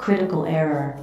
Critical error.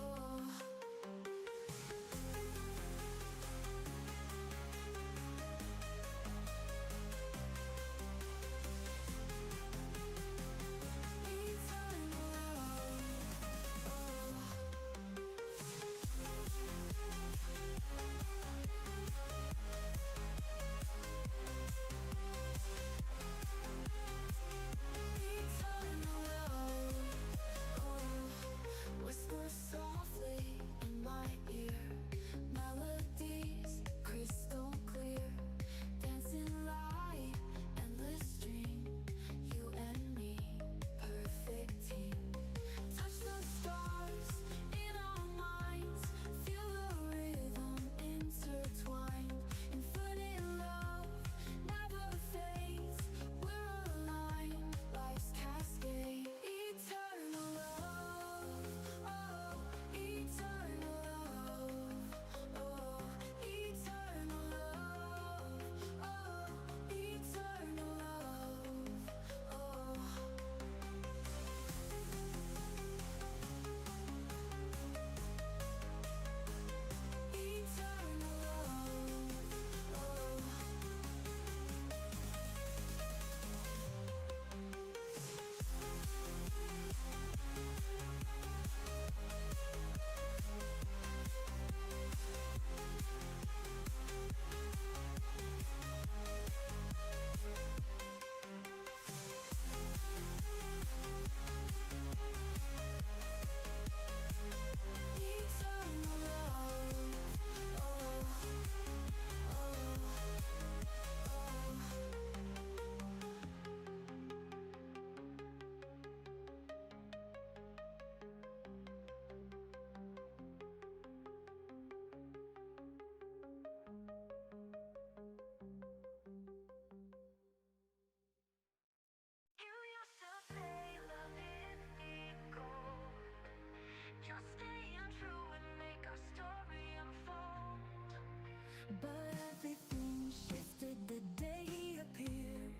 But everything shifted the day he appeared.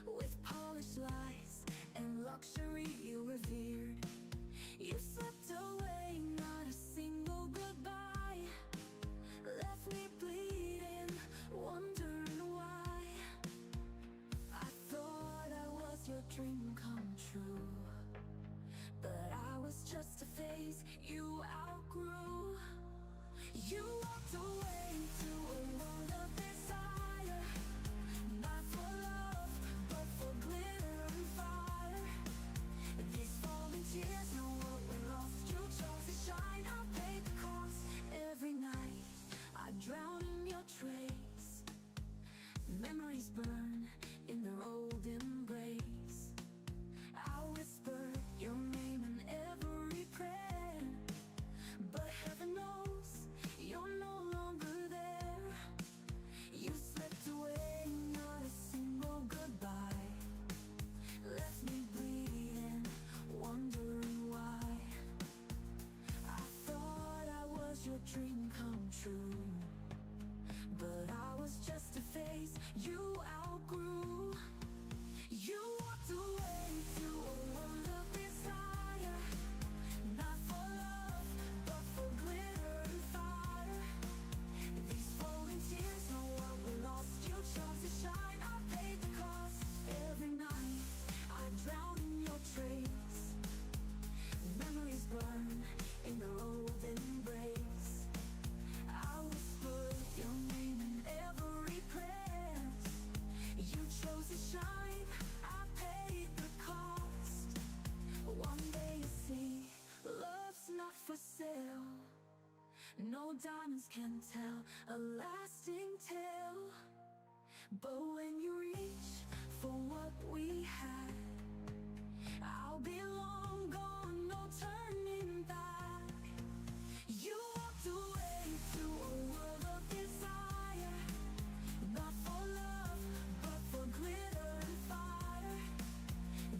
With polished lies and luxury you revered. You slipped away, not a single goodbye. Left me bleeding, wondering why. I thought I was your dream come true, but I was just a phase you outgrew. You walked away to a world of desire, not for love, but for glitter and fire. These falling tears know what we lost. You chose to shine, I paid the cost. Every night I drown in your trace. Memories burn in their old embrace. I whisper your name in every prayer, but heaven knows you're no longer there. You slipped away, not a single goodbye. Left me bleeding, wondering why. I thought I was your dream come true, but I was just a phase you outgrew. You walked away to a world of desire, not for love, but for glitter and fire. These falling tears know what we lost. You chose to shine, I paid the cost. Every night I drown in your trace. Memories burn in their old embrace. I whisper your name in every prayer. You chose to shine, I paid the cost. One day you see, love's not for sale. No diamonds can tell a lasting tale. But when you reach for what we had, I'll be long gone, no turning back. You walked away to a world of desire, not for love, but for glitter and fire.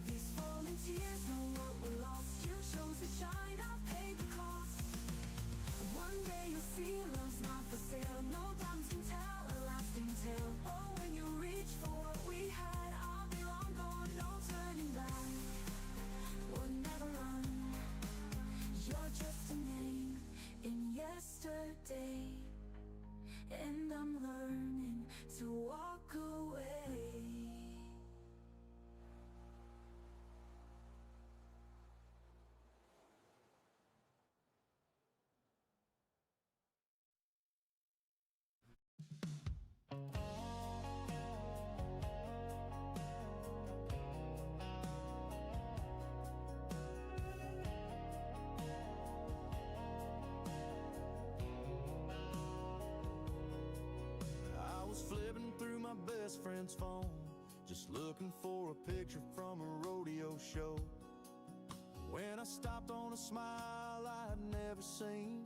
These falling tears know what we lost. You chose to shine, I paid the cost. One day you'll see love's not for sale. No diamonds can tell a lasting tale. Oh, when you reach for what we had, I'll be long gone, no turning back. Would never run, best friend's phone, just looking for a picture from a rodeo show. When I stopped on a smile I'd never seen,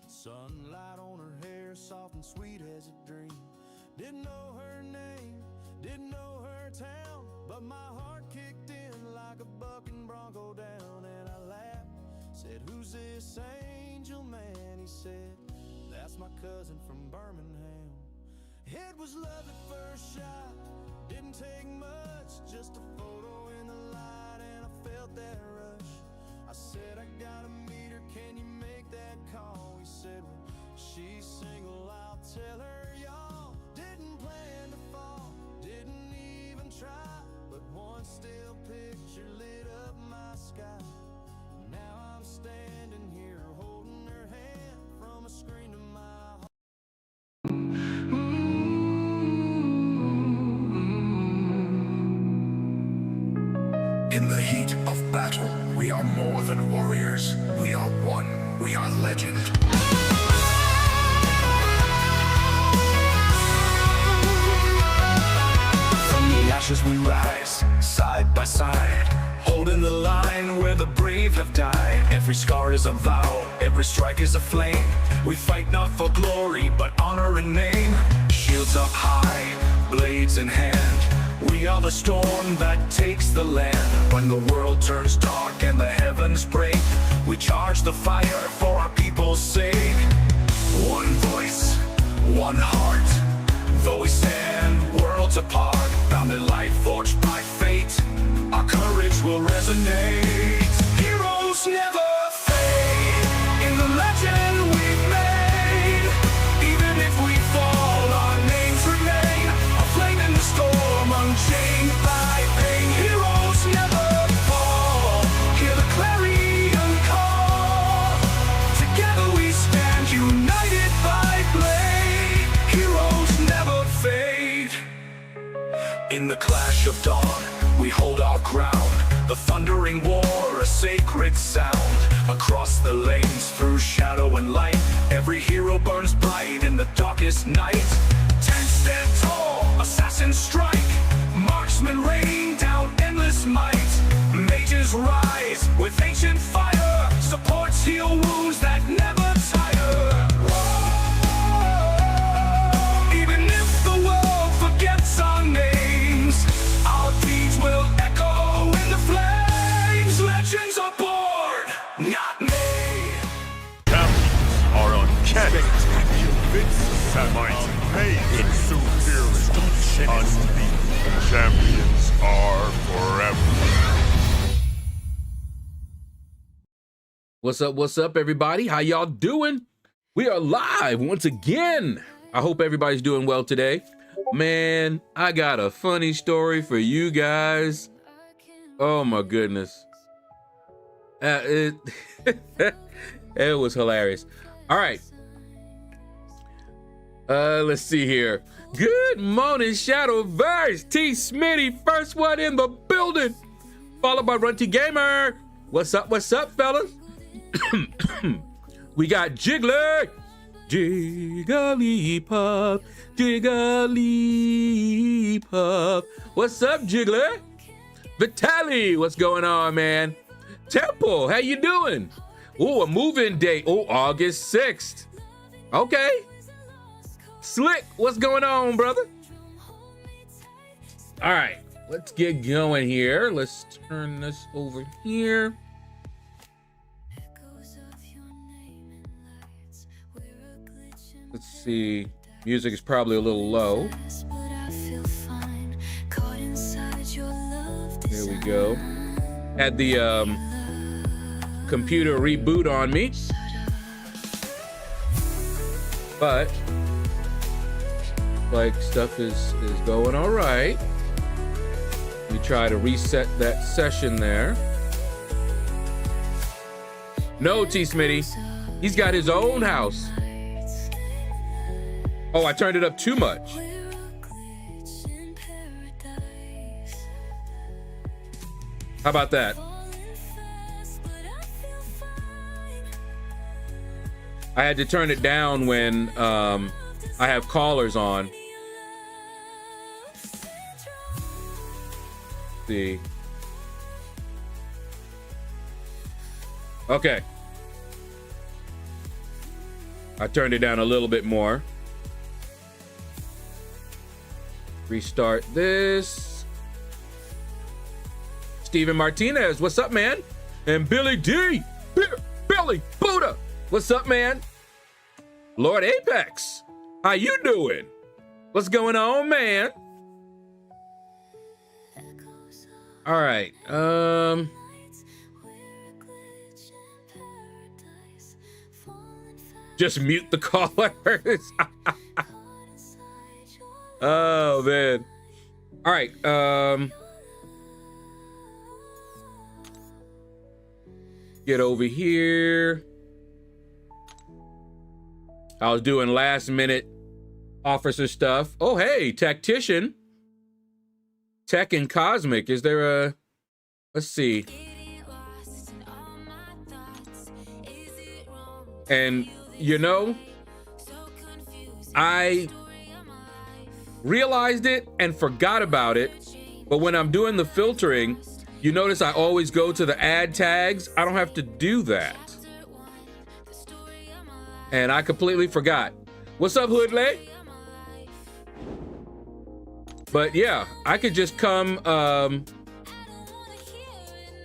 sunlight on her hair, soft and sweet as a dream. Didn't know her name, didn't know her town, but my heart kicked in like a bucking bronco down. And I laughed, said, "Who's this angel man?" He said, "That's my cousin from Birmingham." It was love at first shot, didn't take much, just a photo in the light and I felt that rush. I said, "I gotta meet her, can you make that call?" He said, "When she's single I'll tell her." Y'all didn't plan to fall, didn't even try, but one still picture lit up my sky. Now I'm standing here holding her hand from a screen to my heart. In the heat of battle, we are more than warriors. We are one. We are legend. From the ashes we rise, side by side, holding the line where the brave have died. Every scar is a vow, every strike is a flame. We fight not for glory, but honor and name. Shields up high, blades in hand. We are the storm that takes the land. When the world turns dark and the heavens break, we charge the fire for our people's sake. One voice, one heart, though we stand worlds apart, bound in light forged by fate, our courage will resonate. Heroes never fade in the legend we've made. Even if we fall, our names remain, a flame in the storm, unchained by pain. Heroes never fall, hear the clarion call. Together we stand, united by blade. Heroes never fade. In the clash of dawn, we hold our ground. The thundering war, a sacred sound. Across the lanes, through shadow and light, every hero burns bright in the darkest night. Tanks stand tall, assassins strike, marksmen rain down endless might. Mages rise with ancient fire, supports heal wounds that never tire. Even if the world forgets our names, our deeds will echo in the flames. Legends are born, not made. Champions are uncanny. SAMMYJAYxEIGHTVOICES is superior. Unbeaten. Champions are forever. What's up, everybody? How y'all doing? We are live once again. I hope everybody's doing well today. Man, I got a funny story for you guys. Oh my goodness. It was hilarious. All right. Let's see here. Good morning, Shadowverse. T Smitty, first one in the building. Followed by Runty Gamer. What's up, fellas? We got Jiggler. Jigglypuff. Jigglypuff. What's up, Jiggler? Vitaly, what's going on, man? Temple, how you doing? Oh, a move-in date. Oh, August 6th. Okay. Slick, what's going on, brother? All right, let's get going here. Let's turn this over here. Let's see. Music is probably a little low. There we go. Had the computer reboot on me. But like stuff is going all right. We try to reset that session there. No, T Smitty. He's got his own house. Oh, I turned it up too much. How about that? I had to turn it down when I have callers on. see. Okay. I turned it down a little bit more. Restart this. Steven Martinez, what's up, man? And Billy D, Billy Buddha, what's up, man? Lord Apex, how you doing? What's going on, man? All right. Just mute the callers. Oh man. All right. Get over here. I was doing last minute officer stuff. Oh hey, tactician. Tech and Cosmic. Is there a, let's see. And you know, I realized it and forgot about it, but when I'm doing the filtering, you notice I always go to the add tags. I don't have to do that. And I completely forgot. What's up, Hoodley? But yeah, I could just come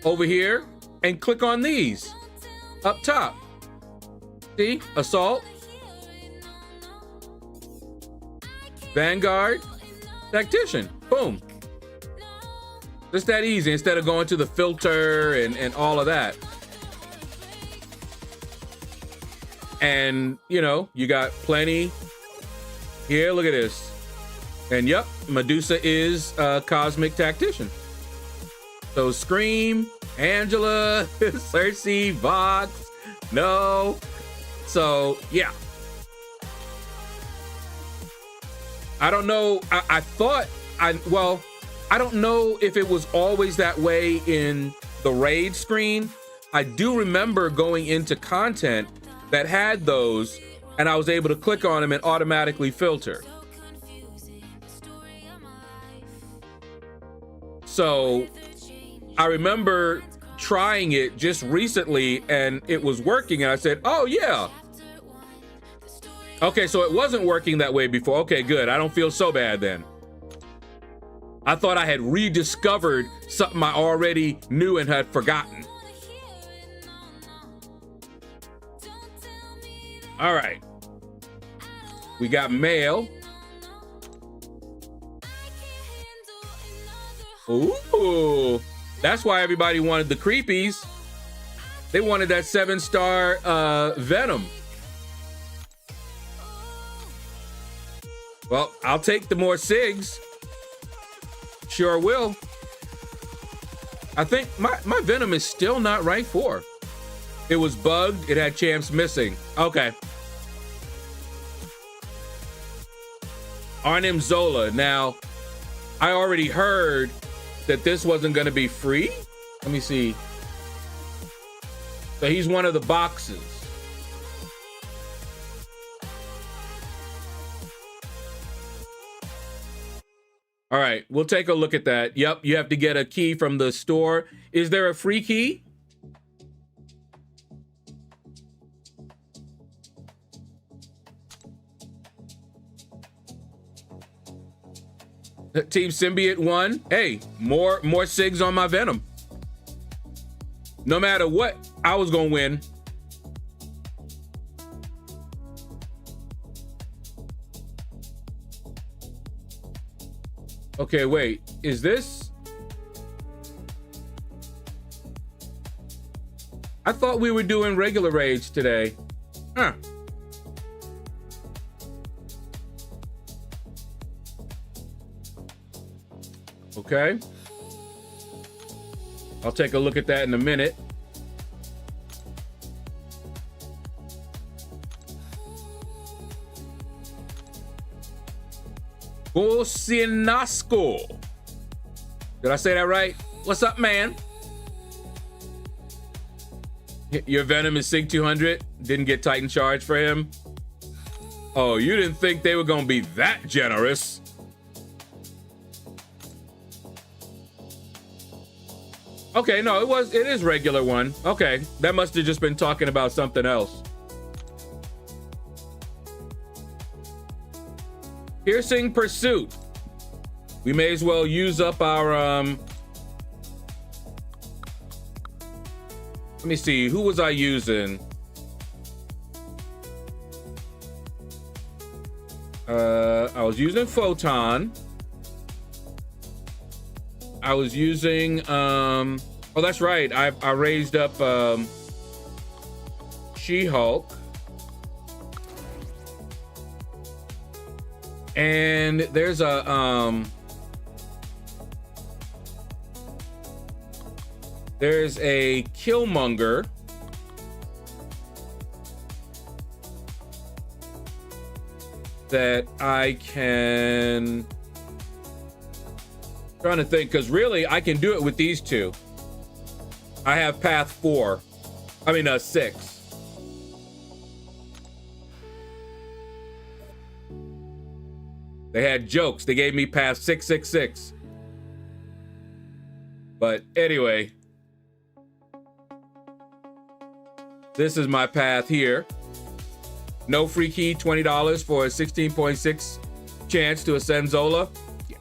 over here and click on these up top. See, assault, Vanguard, tactician, boom. Just that easy instead of going to the filter and all of that. And you know, you got plenty here. Look at this. And yep, Medusa is a Cosmic Tactician. So Scream, Angela, Cersei, Vox, no. So yeah. I don't know. I thought well, I don't know if it was always that way in the raid screen. I do remember going into content that had those and I was able to click on them and automatically filter. So I remember trying it just recently and it was working and I said, oh yeah. Okay, so it wasn't working that way before. Okay, good. I don't feel so bad then. I thought I had rediscovered something I already knew and had forgotten. All right. We got mail. Ooh, that's why everybody wanted the creepies. They wanted that 7-star Venom. Well, I'll take the more SIGs. Sure will. I think my Venom is still not rank 4. It was bugged. It had champs missing. Okay. Arnim Zola. Now, I already heard that this wasn't going to be free. Let me see. So he's one of the boxes. All right, we'll take a look at that. Yep, you have to get a key from the store. Is there a free key? Team Symbiote won. Hey, more SIGs on my Venom. No matter what, I was gonna win. Okay, wait, is this? I thought we were doing regular raids today. Huh. Okay. I'll take a look at that in a minute. Bosinasco. Did I say that right? What's up, man? Your Venom is Sig 200. Didn't get Titan Charge for him. Oh, you didn't think they were gonna be that generous. Okay, no, it is regular one. Okay, that must have just been talking about something else. Piercing Pursuit. We may as well use up our let me see, who was I using? I was using Photon. I was using oh, that's right. I raised up She-Hulk. And there's a Killmonger. That I can, trying to think, because really I can do it with these two. I have path 4. I mean 6. They had jokes. They gave me path 666. But anyway, this is my path here. No free key, $20 for a 16.6 chance to ascend Zola. Yeah.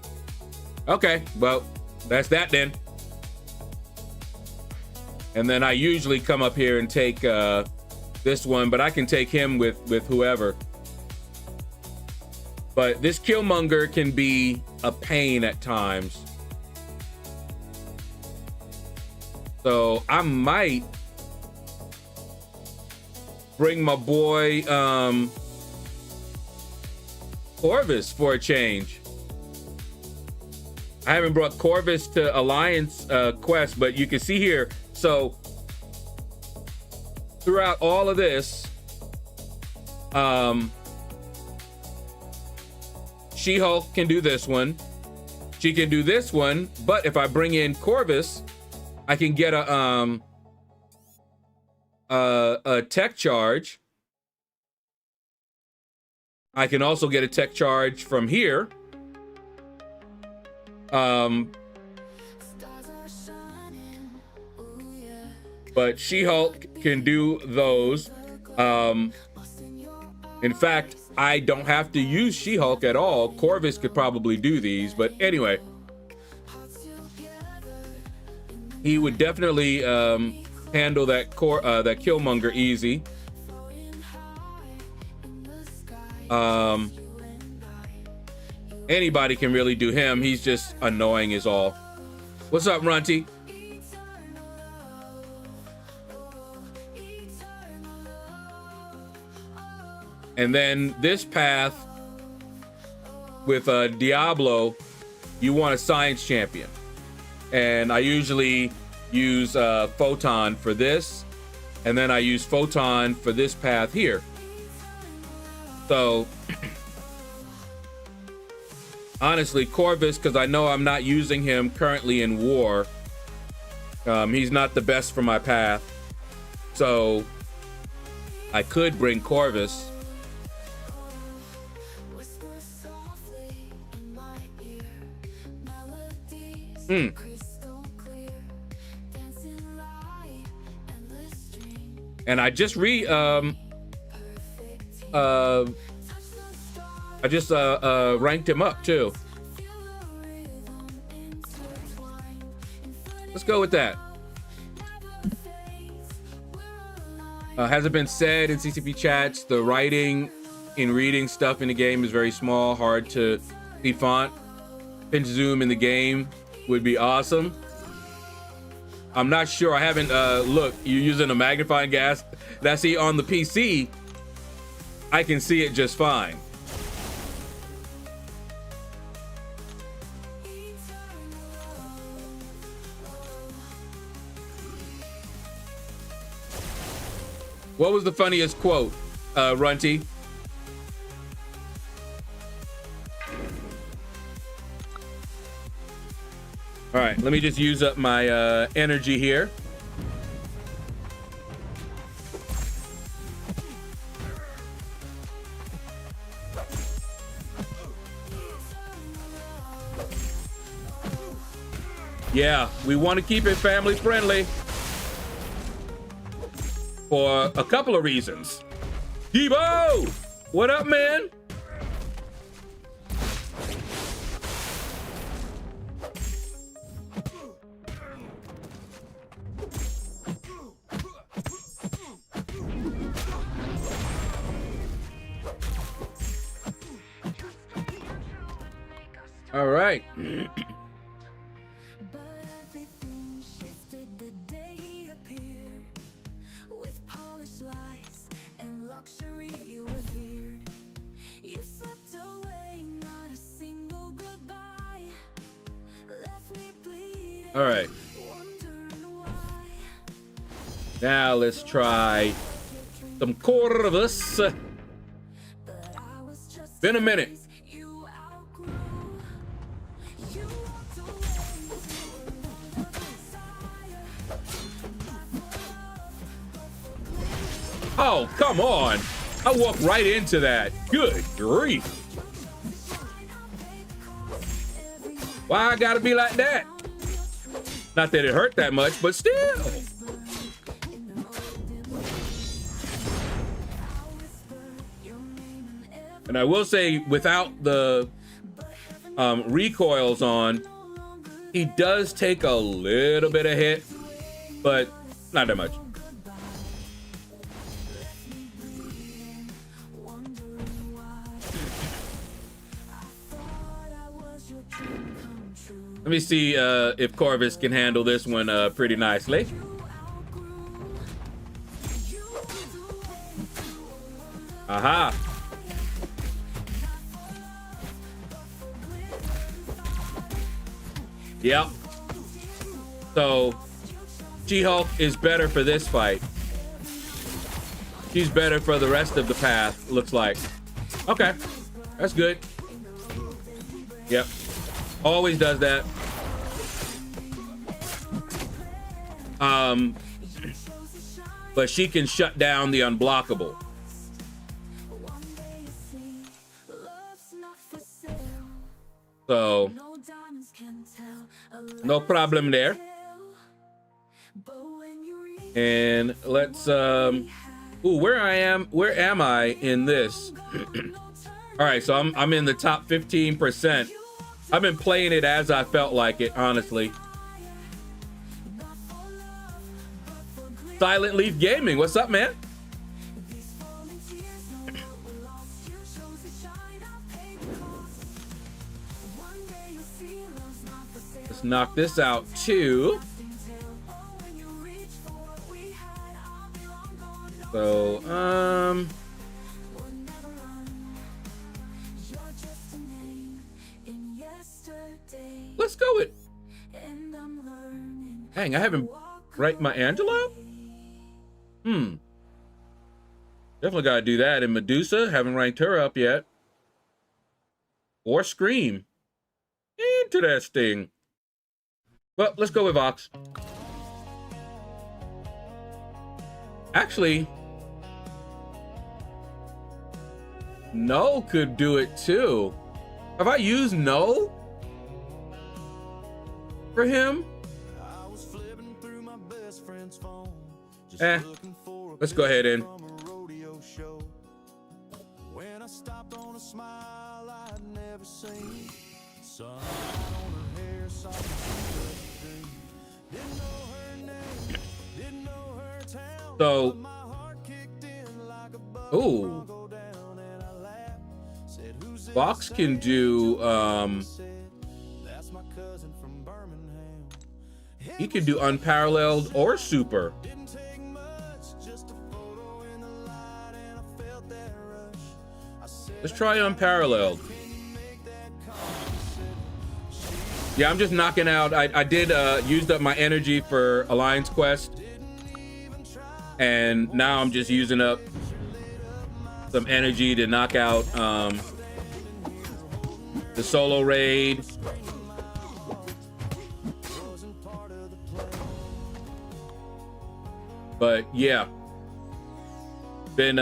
Okay, well, that's that then. And then I usually come up here and take this one, but I can take him with whoever. But this Killmonger can be a pain at times. So I might bring my boy Corvus for a change. I haven't brought Corvus to Alliance Quest, but you can see here, so throughout all of this, She-Hulk can do this one. She can do this one, but if I bring in Corvus, I can get a tech charge. I can also get a tech charge from here. But She-Hulk can do those. In fact, I don't have to use She-Hulk at all. Corvus could probably do these, but anyway. He would definitely handle that Killmonger easy. Anybody can really do him. He's just annoying is all. What's up, Runty? And then this path with Diablo, you want a science champion. And I usually use Photon for this. And then I use Photon for this path here. So, honestly, Corvus, because I know I'm not using him currently in war. He's not the best for my path. So, I could bring Corvus. And I just ranked him up too. Let's go with that. Has it been said in CCP chats, the writing in reading stuff in the game is very small, hard to see font. Pinch zoom in the game would be awesome. I'm not sure. I haven't look, you're using a magnifying glass. That's see on the PC, I can see it just fine. What was the funniest quote, Runty? All right, let me just use up my energy here. Yeah, we want to keep it family friendly for a couple of reasons. Devo, what up, man? All right. But everything shifted the day he appeared. With polished lies and luxury you revered. You slipped away, not a single goodbye. Left me bleeding. All right. Wondering why. Now let's try some Corvus. But I was just Been a minute. you outgrew. You walked away to a desire. Oh, come on. I walked right into that. Good grief. Why I gotta be like that? Not that it hurt that much, but still. And I will say, without the recoils on, he does take a little bit of hit, but not that much. Let me see if Corvus can handle this one pretty nicely. Aha. Yep. So She-Hulk is better for this fight. She's better for the rest of the path, looks like. Okay, that's good. Yep, always does that. But she can shut down the unblockable. So no problem there. And let's ooh, where am I in this? All right, so I'm in the top 15%. I've been playing it as I felt like it, honestly. Silent Leaf Gaming, what's up, man? Let's knock this out too. So, let's go with. Dang, I haven't ranked my Angela. Definitely gotta do that. And Medusa, haven't ranked her up yet. Or Scream. Interesting. Well, let's go with Vox. Actually, No could do it too. Have I used No for him? Let's go ahead and so ooh, Vox can do he can do Unparalleled or Super. Let's try Unparalleled. Yeah, I'm just knocking out. I did used up my energy for Alliance Quest, and now I'm just using up some energy to knock out the solo raid. But yeah, been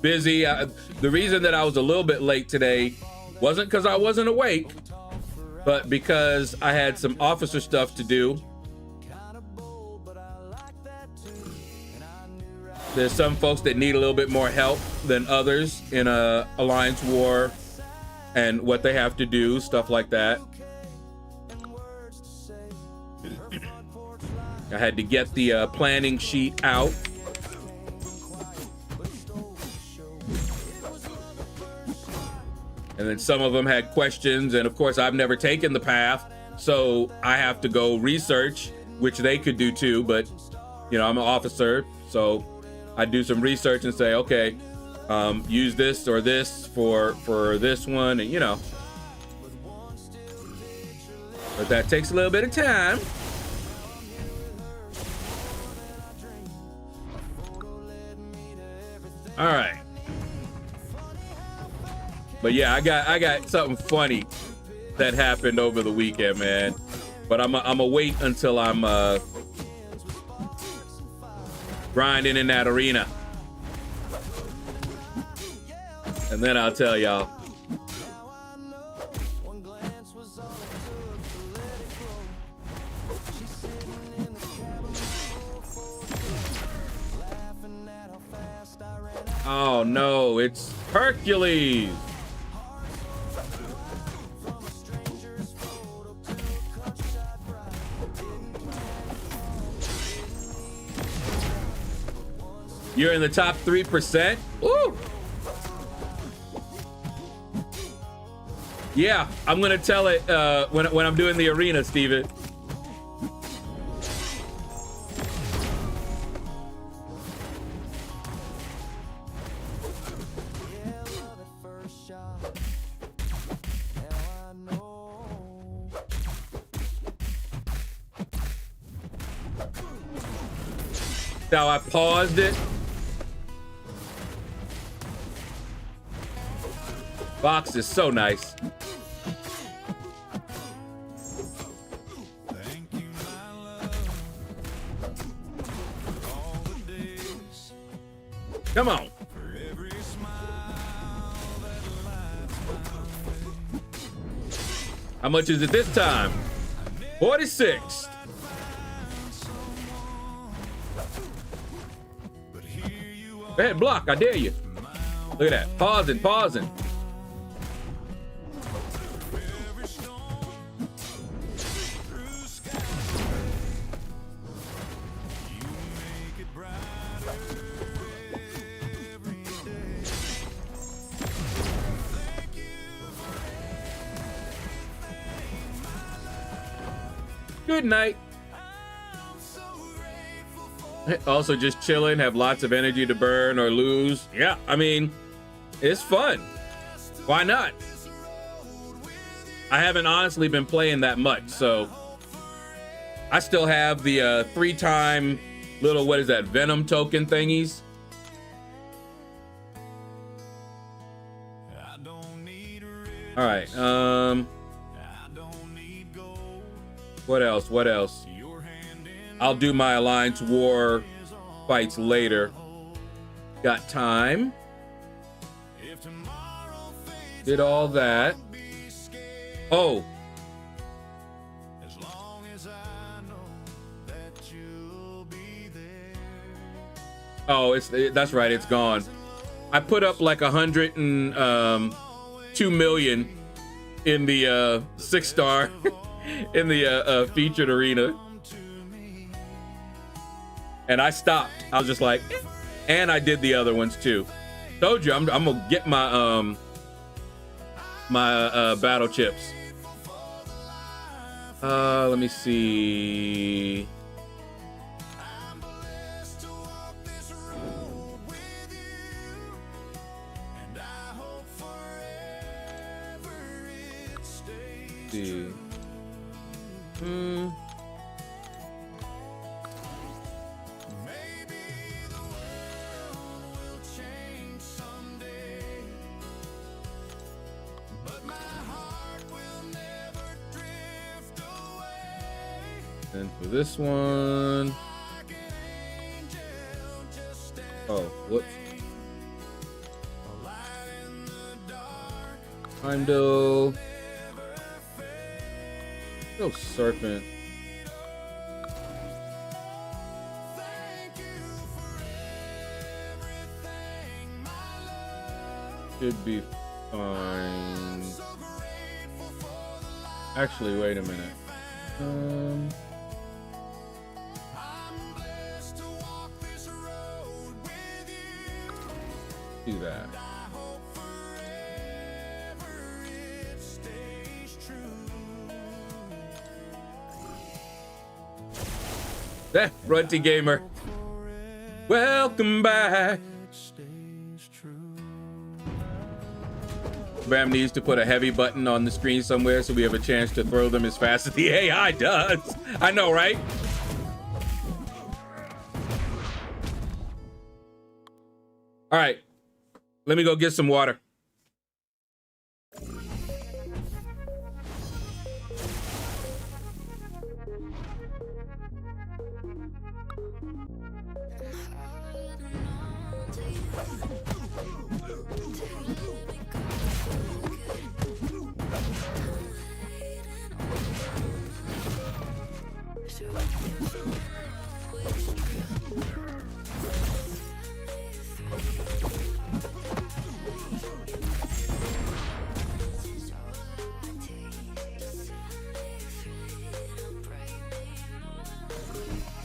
busy. The reason that I was a little bit late today wasn't because I wasn't awake. but because I had some officer stuff to do, there's some folks that need a little bit more help than others in a alliance war and what they have to do, stuff like that. I had to get the planning sheet out. And then some of them had questions, and of course I've never taken the path, so I have to go research, which they could do too, but you know, I'm an officer, so I do some research and say, okay, use this or this for this one, and you know. But that takes a little bit of time. All right. But yeah, I got something funny that happened over the weekend, man. But I'm gonna wait until I'm grinding in that arena, and then I'll tell y'all. Oh no, it's Hercules. You're in the top 3%. Woo! Yeah, I'm gonna tell it when I'm doing the arena, Steven. Now I paused it. Box is so nice. Come on. How much is it this time? 46. Go ahead, block. I dare you. Look at that. Pausing. Good night. Also just chilling, have lots of energy to burn or lose. Yeah, I mean, it's fun. Why not? I haven't honestly been playing that much, so I still have the 3-time little, what is that, Venom token thingies. All right, what else? I'll do my Alliance War fights later. Got time. Did all that. Oh. Oh, that's right, it's gone. I put up like 102 million in the 6-star in the featured arena. And I stopped. I was just like, eh. And I did the other ones too. Told you, I'm gonna get my my battle chips. Let me see. And for this one, oh, whoops. Heimdall. No serpent. Should be fine. Actually, wait a minute. Do that. That Runty Gamer. Welcome back. Bam needs to put a heavy button on the screen somewhere so we have a chance to throw them as fast as the AI does. I know, right? All right. Let me go get some water.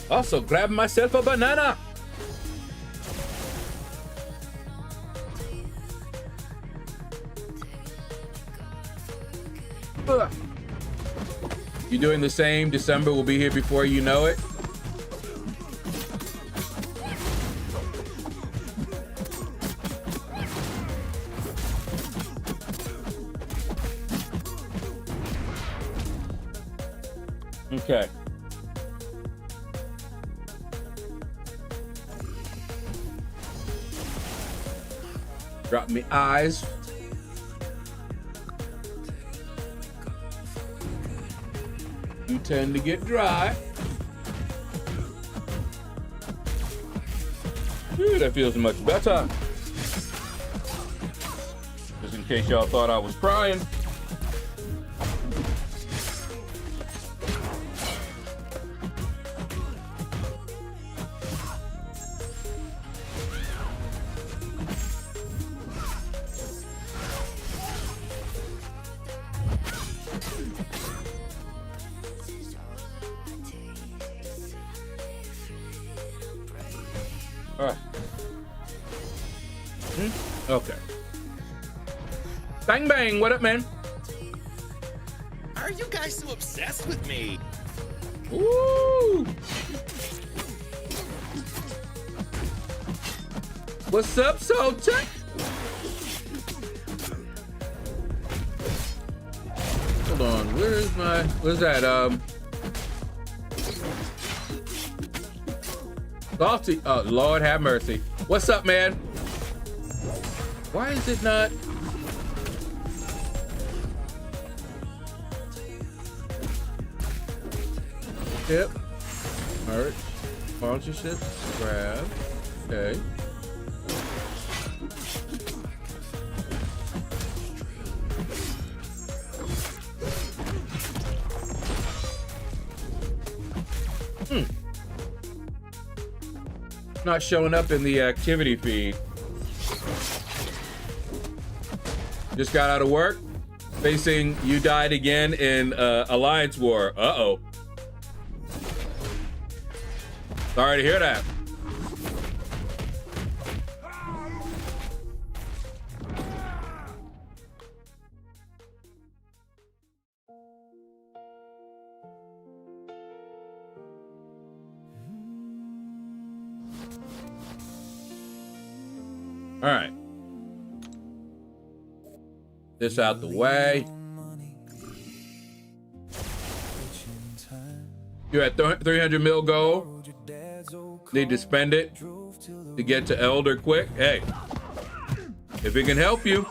Also, grab myself a banana. Ugh. You doing the same? December will be here before you know it. Okay. Drop me eyes. You tend to get dry. Ooh, that feels much better. Just in case y'all thought I was crying. Okay. Bang bang, what up, man? How are you guys so obsessed with me? Ooh. What's up, Soul Tech? Hold on, where's that? Salty. Oh, Lord have mercy. What's up, man? Why is it not? Yep. Merch. Sponsorship. Grab. Okay. Not showing up in the activity feed. Just got out of work, facing you died again in Alliance War. Uh-oh. Sorry to hear that. All right. This out the way. You're at 300 mil goal. Need to spend it to get to Elder quick. Hey, if it can help you,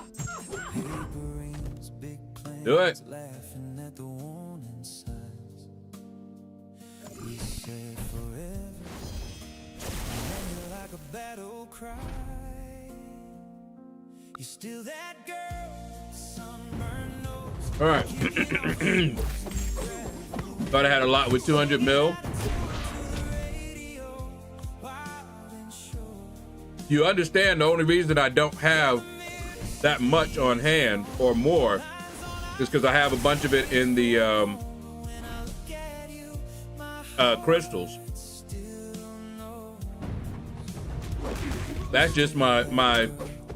do it. All right. Thought I had a lot with 200 mil. You understand the only reason I don't have that much on hand or more is because I have a bunch of it in the crystals. That's just my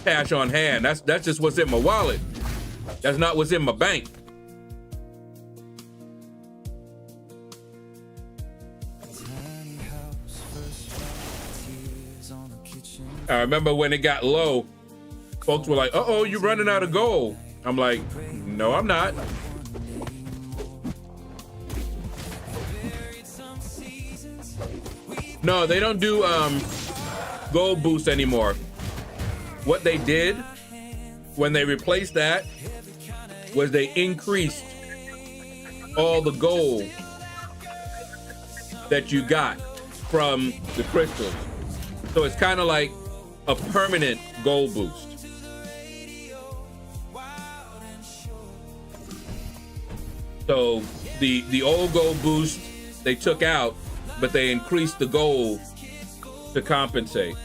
cash on hand. That's just what's in my wallet. That's not what's in my bank. I remember when it got low, folks were like, "Uh-oh, you're running out of gold." I'm like, "No, I'm not." No, they don't do gold boost anymore. What they did when they replaced that was they increased all the gold that you got from the crystals. So it's kind of like a permanent gold boost. So the old gold boost they took out, but they increased the gold to compensate.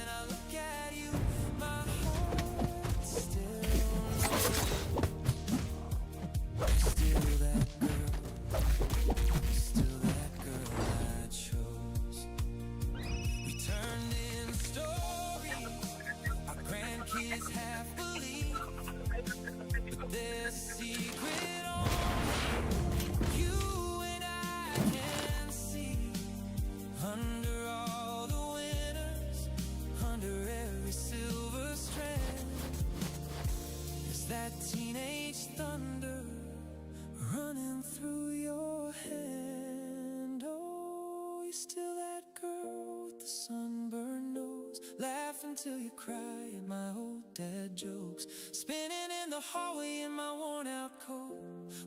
Till you cry at my old dad jokes, spinning in the hallway in my worn out coat,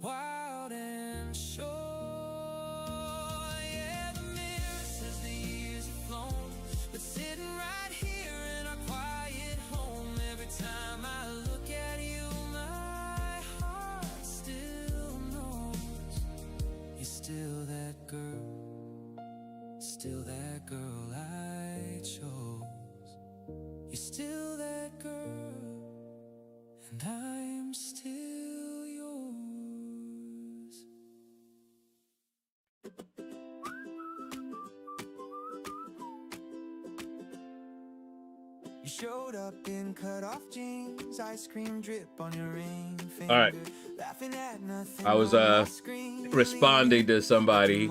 wild and sure. Yeah, the mirror says the years have flown, but sitting right here in our quiet home, every time I look at you, my heart still knows you're still that girl I chose. You're still that girl, and I'm still yours. You showed up in cut-off jeans, ice cream drip on your ring finger. All right. Laughing at nothing. I was responding to somebody.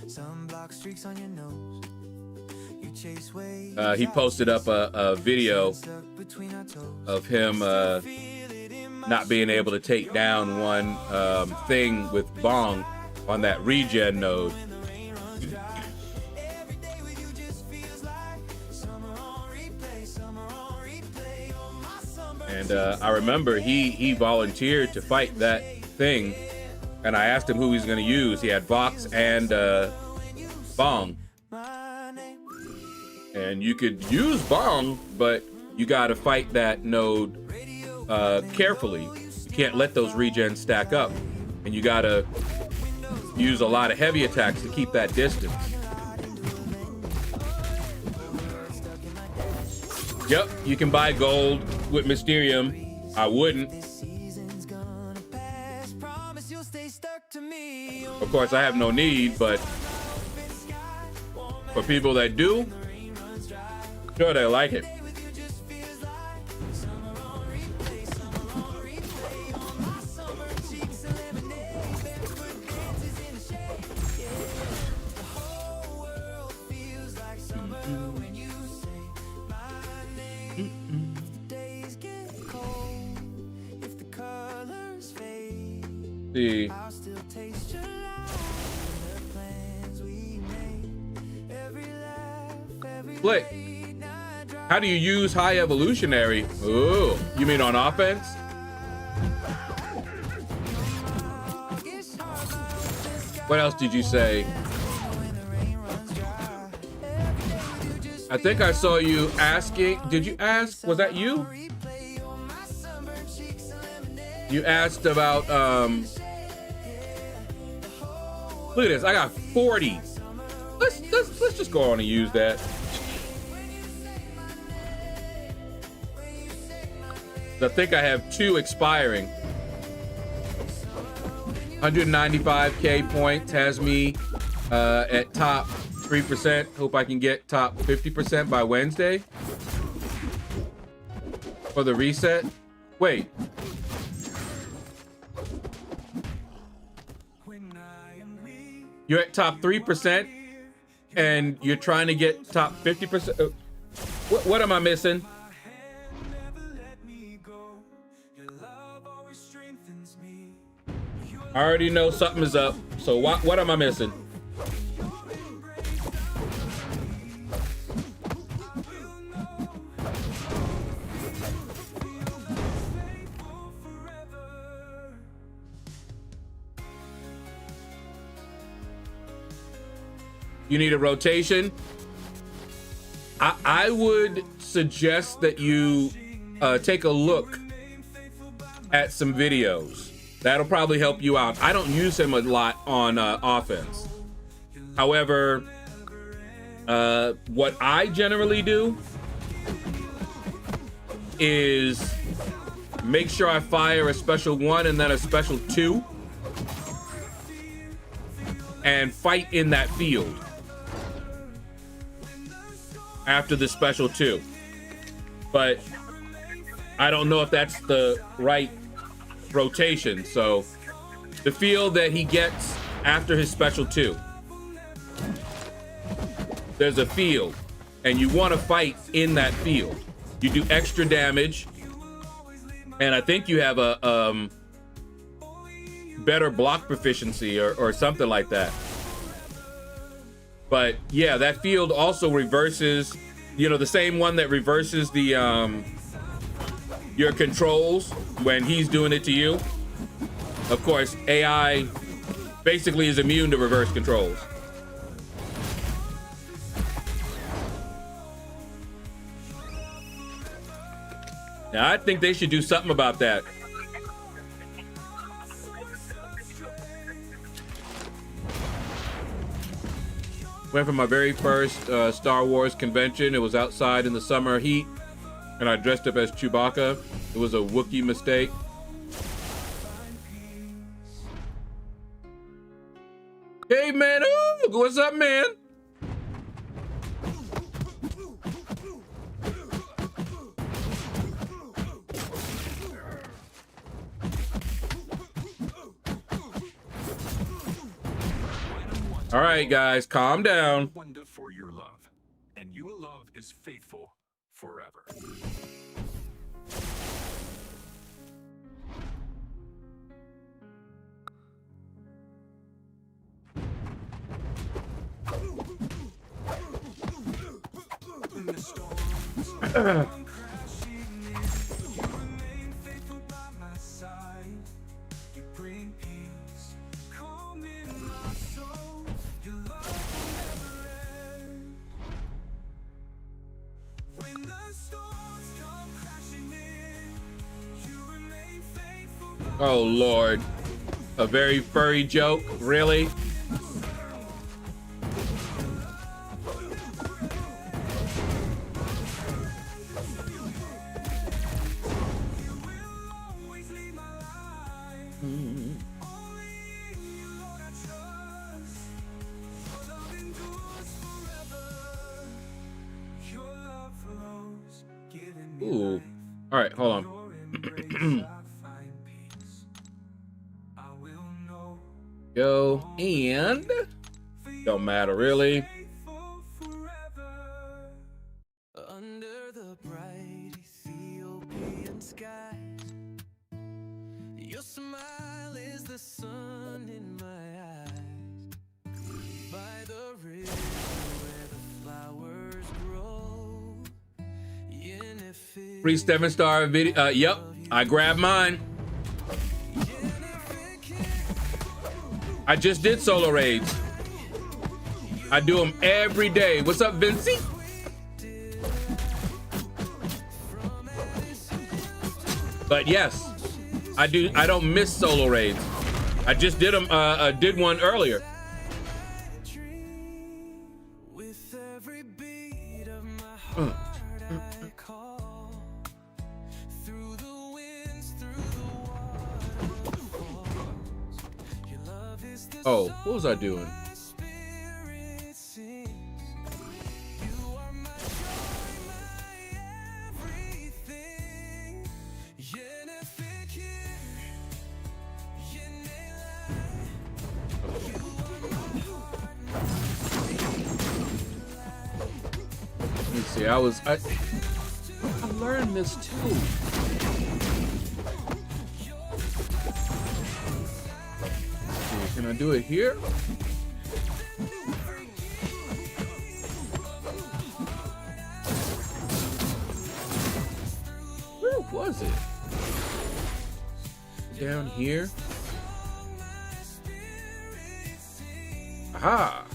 Sunblock streaks on your nose. He posted up a video of him not being able to take down one thing with Bong on that regen node. And I remember he volunteered to fight that thing, and I asked him who he's going to use. He had Vox and Bong. And you could use Bong, but you got to fight that node carefully. You can't let those regens stack up. And you got to use a lot of heavy attacks to keep that distance. Yep, you can buy gold with Mysterium. I wouldn't. Of course, I have no need, but for people that do, sure, they like it. See. Flick. How do you use high evolutionary? Ooh, you mean on offense? What else did you say? I think I saw you asking. Did you ask? Was that you? You asked about Look at this. I got 40. Let's just go on and use that. I think I have 2 expiring. 195K points has me at top 3%. Hope I can get top 50% by Wednesday for the reset. Wait. You're at top 3% and you're trying to get top 50%. What am I missing? I already know something is up. So what am I missing? You need a rotation. I would suggest that you take a look at some videos. That'll probably help you out. I don't use him a lot on offense. However, what I generally do is make sure I fire a special 1 and then a special 2 and fight in that field after the special 2. But I don't know if that's the right rotation. So the field that he gets after his special 2, there's a field and you want to fight in that field. You do extra damage and I think you have a better block proficiency or something like that. But yeah, that field also reverses, you know, the same one that reverses the your controls when he's doing it to you. Of course, AI basically is immune to reverse controls. Now, I think they should do something about that. Went for my very first Star Wars convention. It was outside in the summer heat, and I dressed up as Chewbacca. It was a Wookiee mistake. Hey, man. Ooh, what's up, man? All right, guys, calm down. Wonder for your love, and your love is faithful forever. Oh, Lord. A very furry joke? Really? Ooh. All right, hold on. Go and don't matter really. Under the bright Ethiopian skies, your smile is the sun in my eyes. By the river where the flowers grow. Yene Fikir Free 7-star video. Yep, I grabbed mine. I just did solo raids. I do them every day. What's up, Vinci? But yes, I do. I don't miss solo raids. I just did them. Did one earlier. Oh, what was I doing? Let me see. I learned this too. Can I do it here? Where was it? Down here? Aha!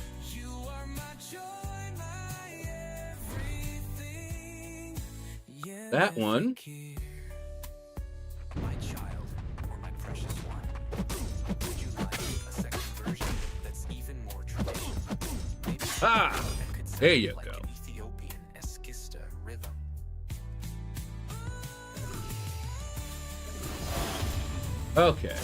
That one. My child, or my precious one. Would you like a second version that's even more traditional? Maybe Ah! There you like go. an Ethiopian Eskista rhythm. Okay.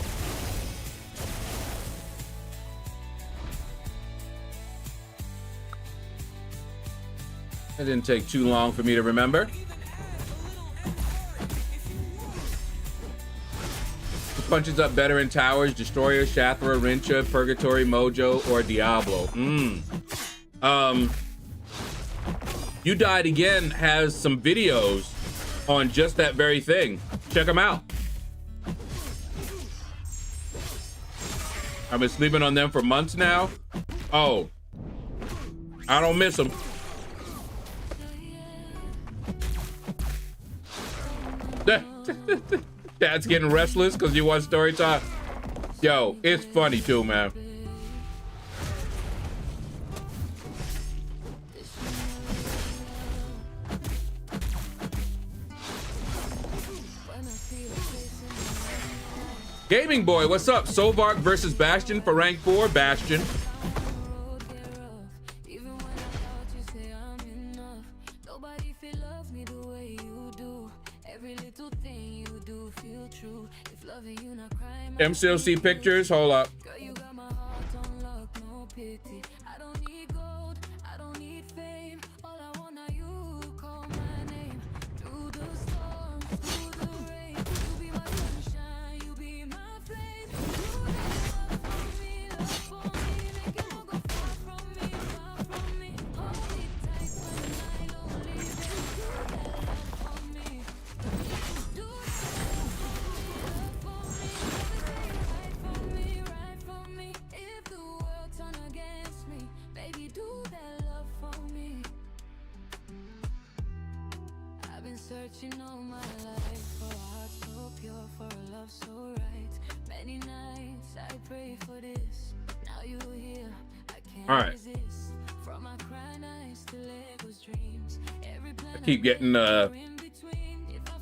It didn't take too long for me to remember. Punches up better in Towers, Destroyer, Shathra, Rincha, Purgatory, Mojo, or Diablo. You Died Again has some videos on just that very thing. Check them out. I've been sleeping on them for months now. Oh, I don't miss them. Dad's getting restless because you want story time. Yo, it's funny too, man. Gaming Boy, what's up? Sovark versus Bastion for rank 4. Bastion. MCOC pictures, hold up. Searching all my life for a heart so pure, for a love so right. Many nights I pray for this. Now you're here, I can't resist. From my crying eyes to Legos dreams. I keep getting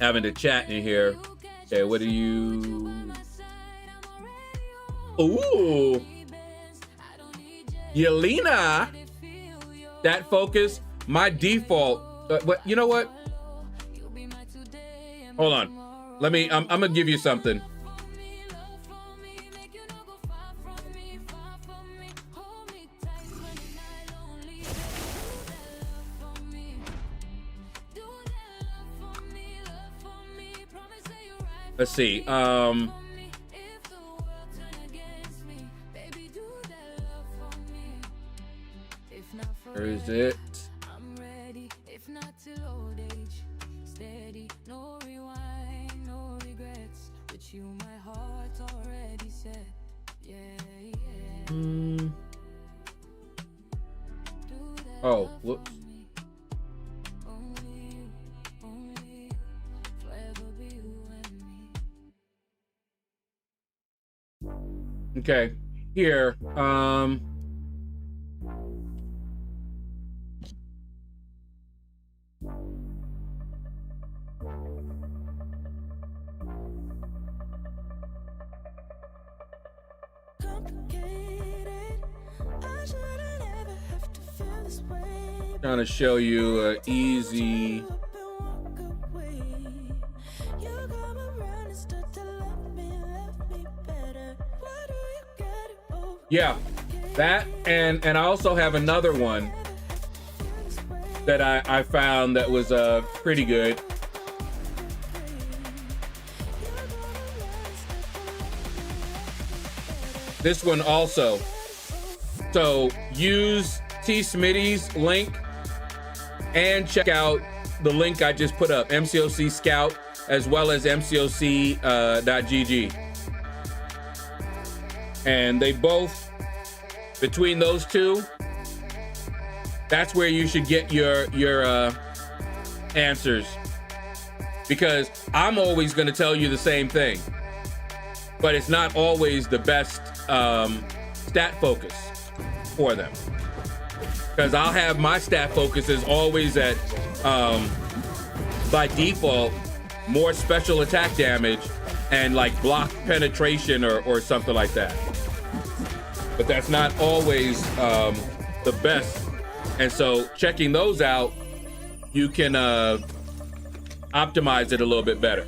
having to chat in here. Okay, what do you? Ooh, Yelena. That focus, my default. What? You know what? Hold on. Let me, I'm gonna give you something. Let's see. Where is it? Oh, whoops. Okay, here, Complicated. I shouldn't ever have to feel this way, Trying to show you an easy. Yeah, that and I also have another one that I found that was pretty good. This one also. So use T Smitty's link and check out the link I just put up, MCOC Scout, as well as MCOC.GG. And they both, between those two, that's where you should get your answers. Because I'm always gonna tell you the same thing, but it's not always the best stat focus for them. Because I'll have my stat focuses always at, by default, more special attack damage and like block penetration or something like that. But that's not always the best. And so checking those out, you can optimize it a little bit better.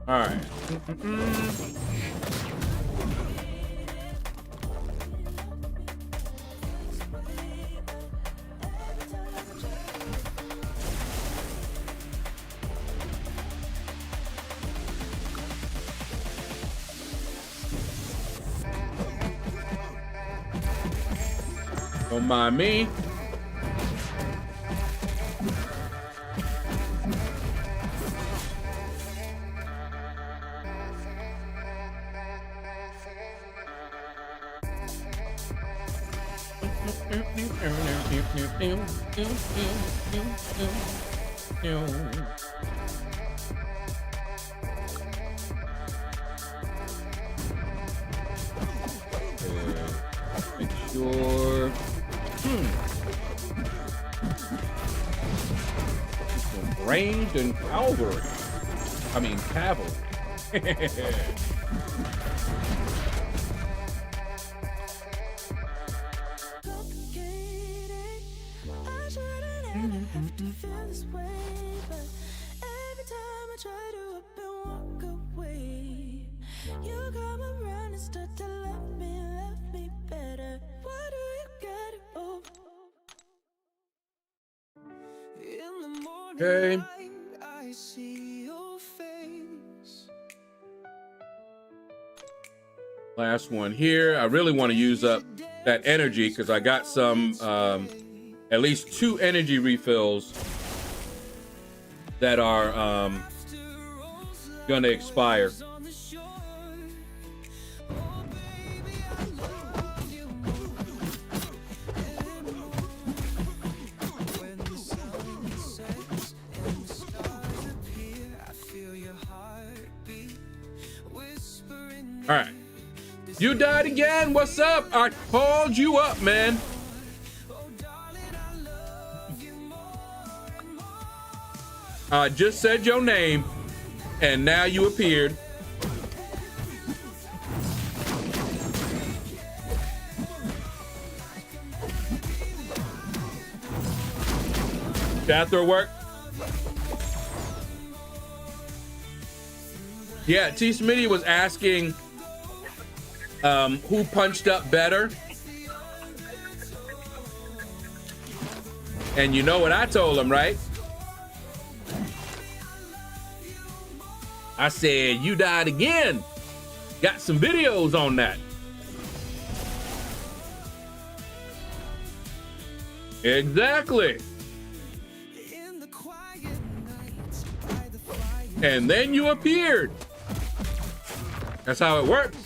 All right. Don't mind me. Make sure. Ranged and cavalry. I mean cavalry. Okay. Last one here. I really want to use up that energy because I got some, at least 2 energy refills that are gonna expire. All right. You died again. What's up? I called you up, man. I just said your name, and now you appeared. That throw work? Yeah, T. Smitty was asking who punched up better. And you know what I told him, right? I said, you died again. Got some videos on that. Exactly. And then you appeared. That's how it works.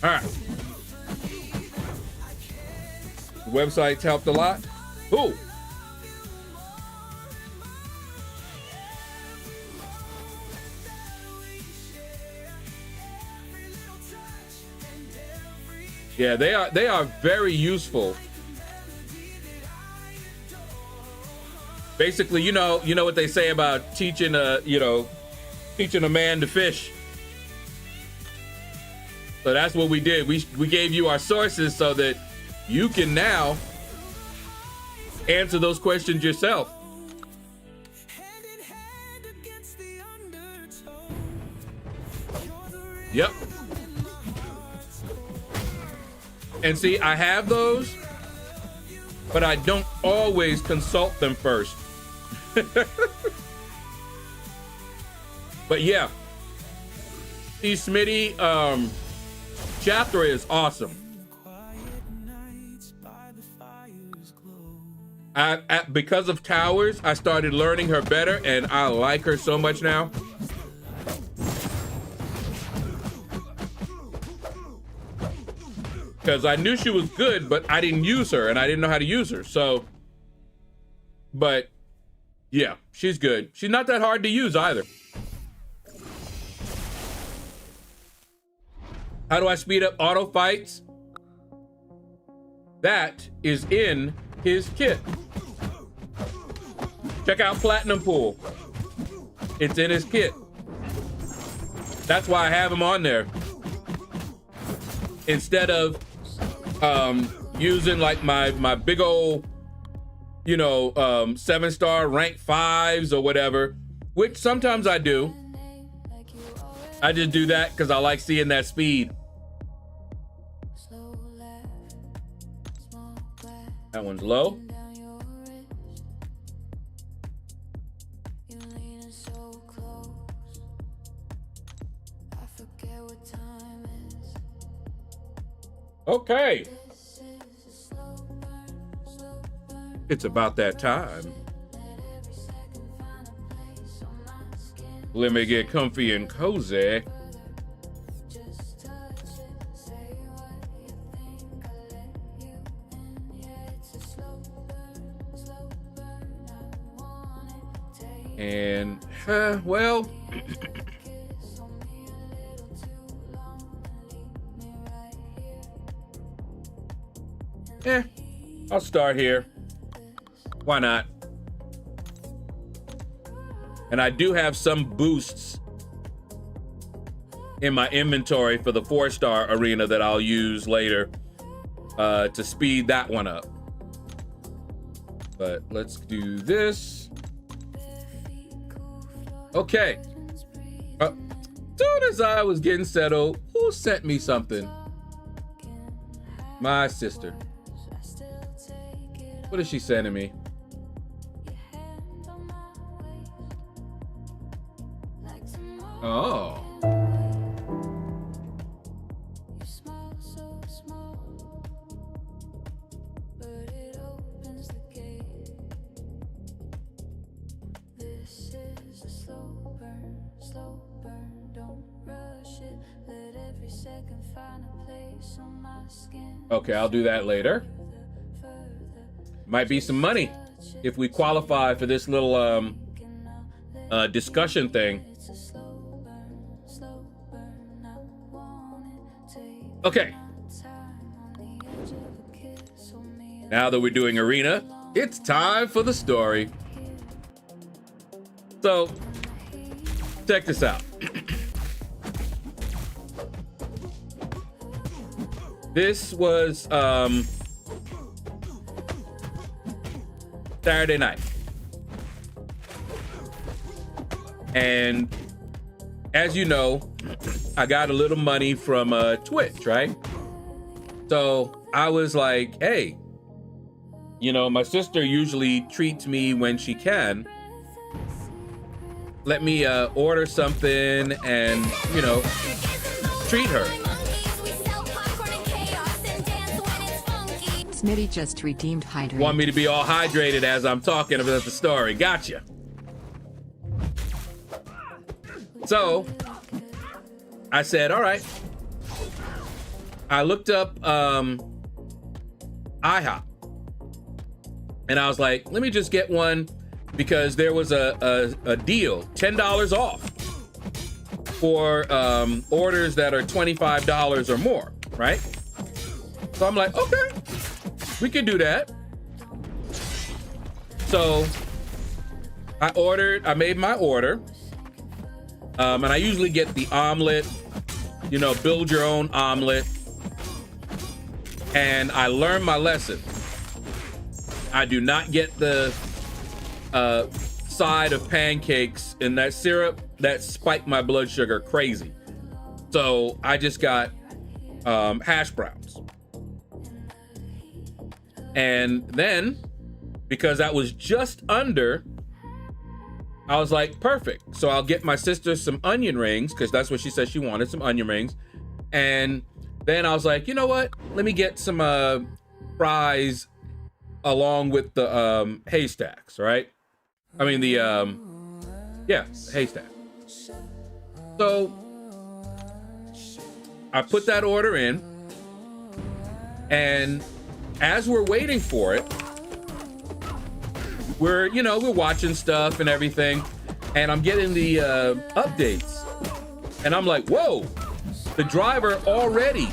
All right. The website's helped a lot. Ooh. Yeah, they are very useful Basically, you know what they say about teaching a man to fish. So that's what we did. We gave you our sources so that you can now answer those questions yourself. Yep. And see, I have those, but I don't always consult them first. But yeah, see, Smitty, chapter is awesome. Because of Towers, I started learning her better, and I like her so much now. Because I knew she was good, but I didn't use her, and I didn't know how to use her. So, but yeah, she's good. She's not that hard to use either. How do I speed up auto fights? That is in his kit. Check out Platinum Pool. It's in his kit. That's why I have him on there. Instead of using like my big old, 7-star rank 5s or whatever, which sometimes I do. I just do that because I like seeing that speed. That one's low. Okay. It's about that time. Let me get comfy and cozy. And, well, I'll start here. Why not? And I do have some boosts in my inventory for the 4-star arena that I'll use later to speed that one up. But let's do this. Okay. Soon as I was getting settled, who sent me something? My sister. What is she sending me? Oh. Okay, I'll do that later. Might be some money if we qualify for this little discussion thing. Okay. Now that we're doing arena, it's time for the story. So, check this out. This was Saturday night. And as you know, I got a little money from Twitch, right? So I was like, hey, my sister usually treats me when she can. Let me order something and, treat her. Smitty just redeemed hydrate. Want me to be all hydrated as I'm talking about the story. Gotcha. So I said, all right. I looked up IHOP. And I was like, let me just get one because there was a deal, $10 off for orders that are $25 or more, right? So I'm like, okay, we can do that. So I made my order. And I usually get the omelet, you know, build your own omelet. And I learned my lesson. I do not get the side of pancakes and that syrup that spiked my blood sugar crazy. So I just got hash browns. And then, because that was just under, I was like, perfect. So I'll get my sister some onion rings, because that's what she said she wanted, some onion rings. And then I was like, you know what? Let me get some fries along with the haystacks, right? I mean, the, yeah, haystack. So I put that order in, and as we're waiting for it, we're watching stuff and everything, and I'm getting the updates, and I'm like, whoa, the driver already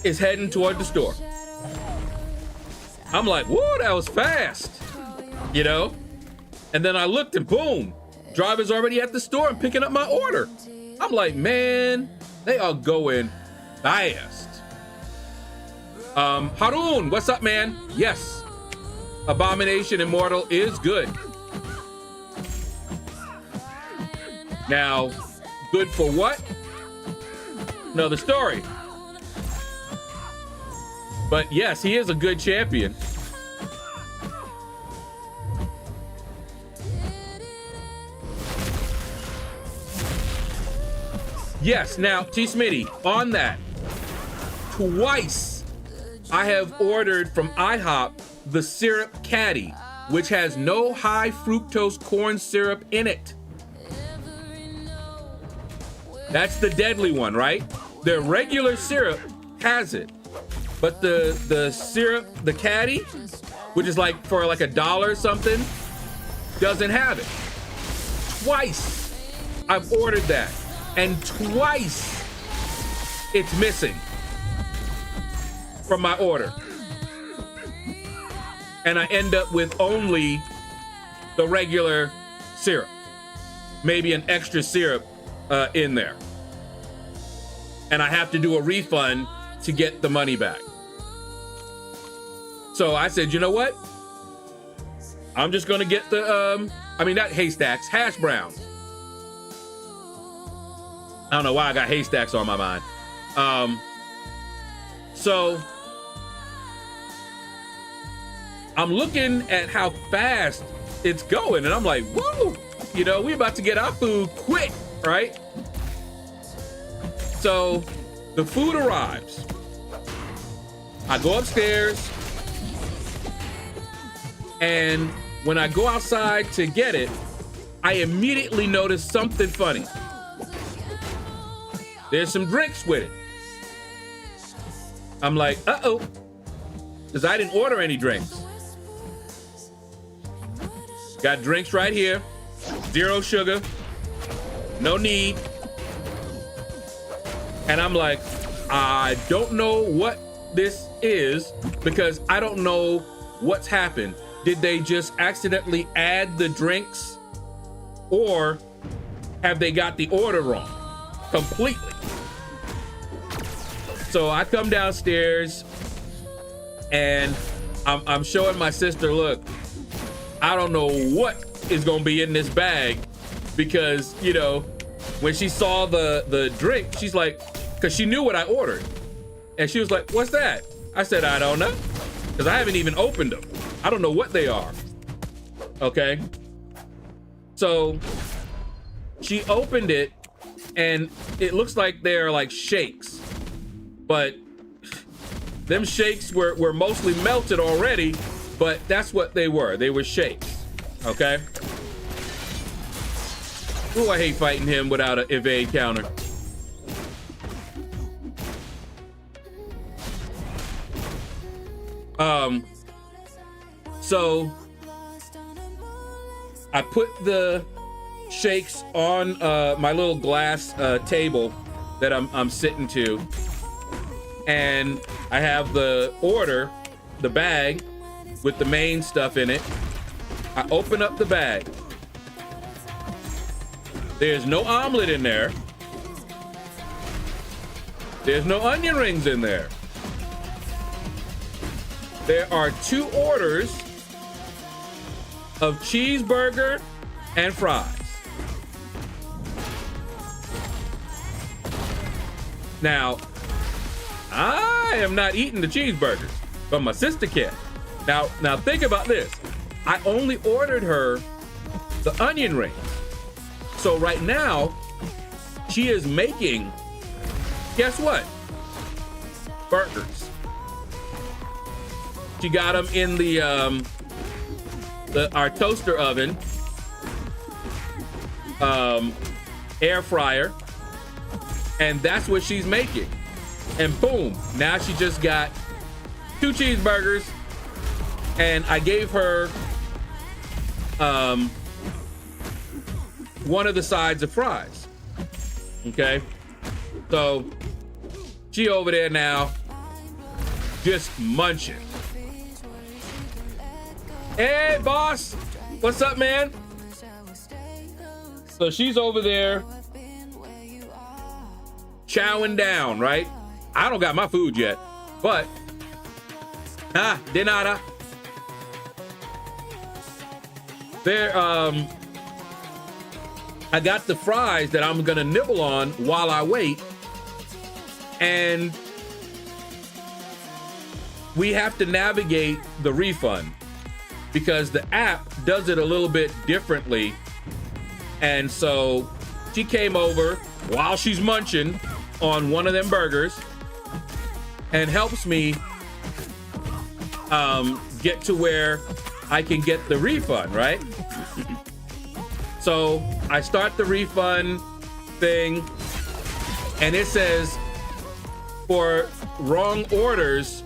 is heading toward the store. I'm like, whoa, that was fast, you know? And then I looked and boom, driver's already at the store and picking up my order. I'm like, man, they are going fast. Harun, what's up, man? Yes, Abomination Immortal is good. Now, good for what? Another story. But yes, he is a good champion. Yes, now, T. Smitty, on that, twice I have ordered from IHOP the syrup caddy, which has no high fructose corn syrup in it. That's the deadly one, right? The regular syrup has it, but the syrup, the caddy, which is like for like $1 or something, doesn't have it. Twice I've ordered that, and twice it's missing from my order. And I end up with only the regular syrup, maybe an extra syrup in there. And I have to do a refund to get the money back. So I said, you know what? I'm just gonna get the, not haystacks, hash browns. I don't know why I got haystacks on my mind. So I'm looking at how fast it's going, and I'm like, whoa, we about to get our food quick, right? So the food arrives. I go upstairs, and when I go outside to get it, I immediately notice something funny. There's some drinks with it. I'm like, uh-oh, because I didn't order any drinks. Got drinks right here, 0 sugar, no need. And I'm like, I don't know what this is, because I don't know what's happened. Did they just accidentally add the drinks, or have they got the order wrong completely? So I come downstairs and I'm showing my sister, look, I don't know what is gonna be in this bag, because when she saw the drink, she's like, because she knew what I ordered, and she was like, what's that? I said, I don't know, because I haven't even opened them. I don't know what they are. Okay, so she opened it, and it looks like they're like shakes, but them shakes were mostly melted already. But that's what they were. They were shakes, okay? Ooh, I hate fighting him without an evade counter. So I put the shakes on my little glass table that I'm sitting to, and I have the order, the bag with the main stuff in it. I open up the bag. There's no omelet in there. There's no onion rings in there. There are 2 orders of cheeseburger and fries. Now, I am not eating the cheeseburgers, but my sister can. Now think about this. I only ordered her the onion rings. So right now, she is making, guess what? Burgers. She got them in our toaster oven, air fryer, and that's what she's making. And boom, now she just got 2 cheeseburgers, and I gave her one of the sides of fries. Okay, so she over there now just munching. Hey boss, what's up, man? So she's over there chowing down, right? I don't got my food yet, but de nada. There, I got the fries that I'm gonna nibble on while I wait, and we have to navigate the refund because the app does it a little bit differently. And so she came over while she's munching on one of them burgers and helps me get to where I can get the refund, right? So I start the refund thing, and it says for wrong orders,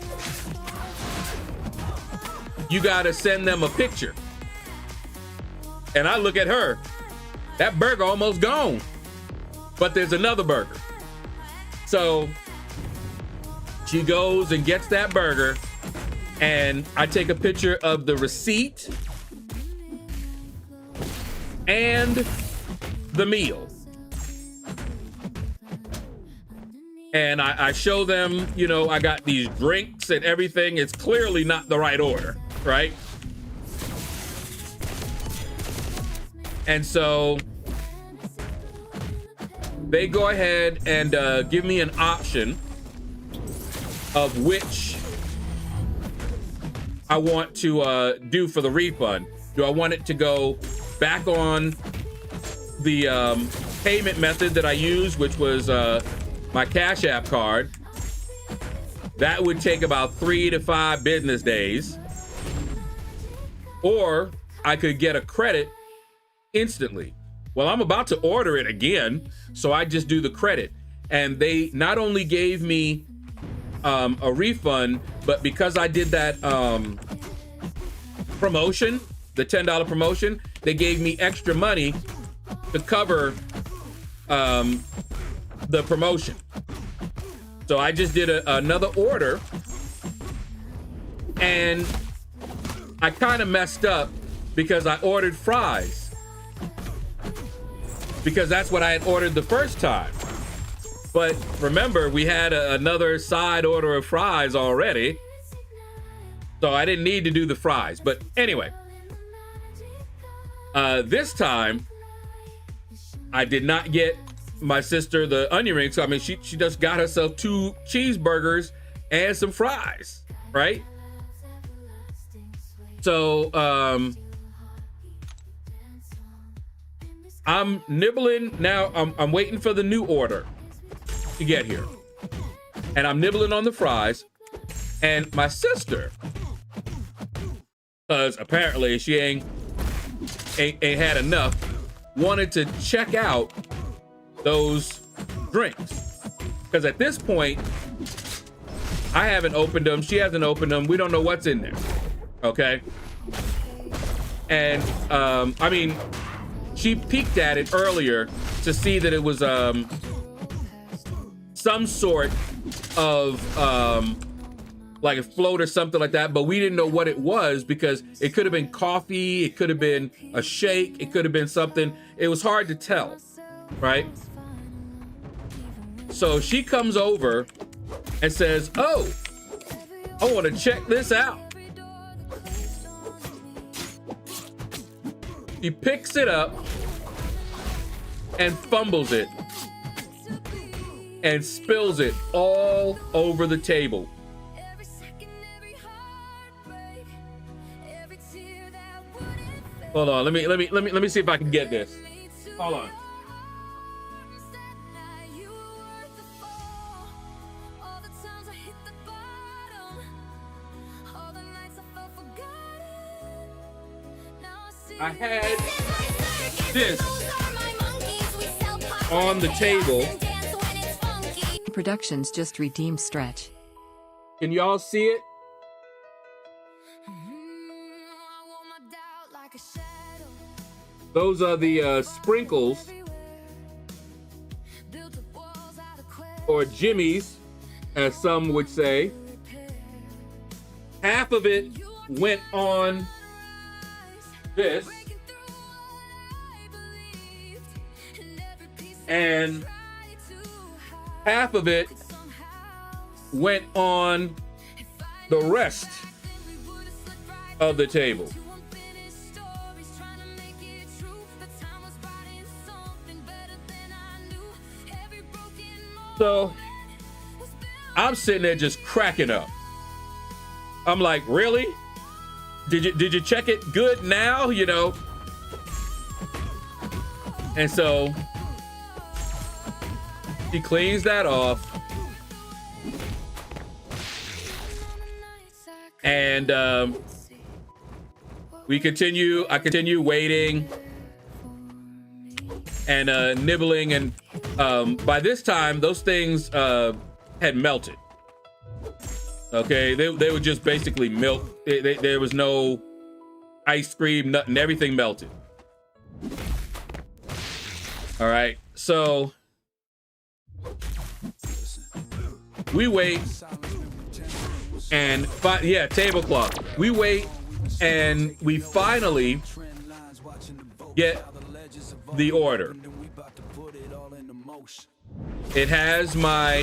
you gotta send them a picture. And I look at her, that burger almost gone, but there's another burger. So she goes and gets that burger, and I take a picture of the receipt and the meal. And I show them, you know, I got these drinks and everything. It's clearly not the right order, right? And so they go ahead and give me an option of which I want to do for the refund. Do I want it to go back on the payment method that I used, which was my Cash App card? That would take about 3 to 5 business days. Or I could get a credit instantly. Well, I'm about to order it again, so I just do the credit. And they not only gave me a refund, but because I did that promotion, the $10 promotion, they gave me extra money to cover the promotion. So I just did another order, and I kind of messed up because I ordered fries, because that's what I had ordered the first time. But remember, we had another side order of fries already, so I didn't need to do the fries. But anyway, this time I did not get my sister the onion rings. So I mean, she just got herself 2 cheeseburgers and some fries, right? So I'm nibbling now. I'm waiting for the new order to get here, and I'm nibbling on the fries. And my sister, because apparently she ain't had enough, wanted to check out those drinks, because at this point I haven't opened them, she hasn't opened them, we don't know what's in there. Okay, and I mean, she peeked at it earlier to see that it was some sort of like a float or something like that, but we didn't know what it was because it could have been coffee, it could have been a shake, it could have been something. It was hard to tell, right? So she comes over and says, oh, I want to check this out. He picks it up and fumbles it and spills it all over the table. Hold on, let me see if I can get this. Hold on. I had this on the table. Productions just redeemed stretch. Can y'all see it? Those are the sprinkles, or jimmies, as some would say. Half of it went on this, and half of it went on the rest of the table. So I'm sitting there just cracking up. I'm like, really? Did you check it good now? You know? And so he cleans that off. And I continue waiting and nibbling, and by this time those things had melted. Okay, they were just basically milk. There was no ice cream, nothing. Everything melted. All right, so we wait, and tablecloth. We wait, and we finally get the order. It has my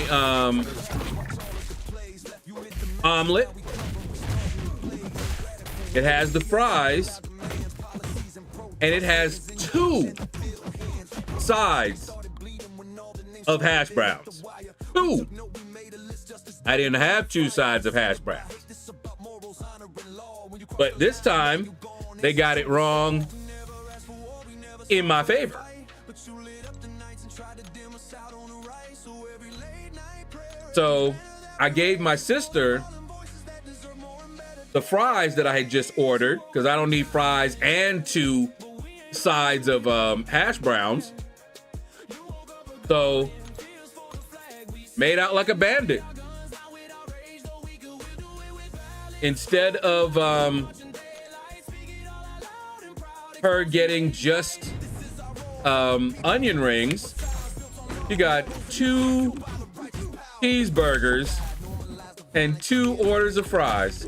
omelet. It has the fries, and it has 2 sides of hash browns. 2. I didn't have 2 sides of hash browns, but this time they got it wrong in my favor. So I gave my sister the fries that I had just ordered, because I don't need fries and 2 sides of hash browns. So made out like a bandit. Instead of her getting just onion rings, she got 2 cheeseburgers and 2 orders of fries.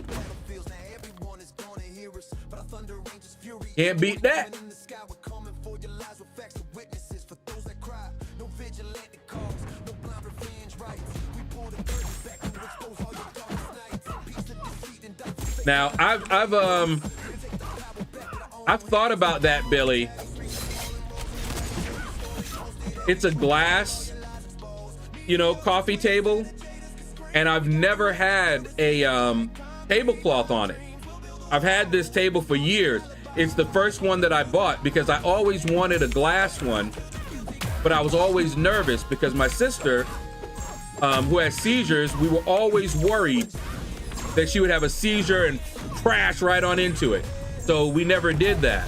Can't beat that. Now I've thought about that, Billy. It's a glass, coffee table, and I've never had a tablecloth on it. I've had this table for years. It's the first one that I bought because I always wanted a glass one, but I was always nervous because my sister, who has seizures, we were always worried that she would have a seizure and crash right on into it. So we never did that.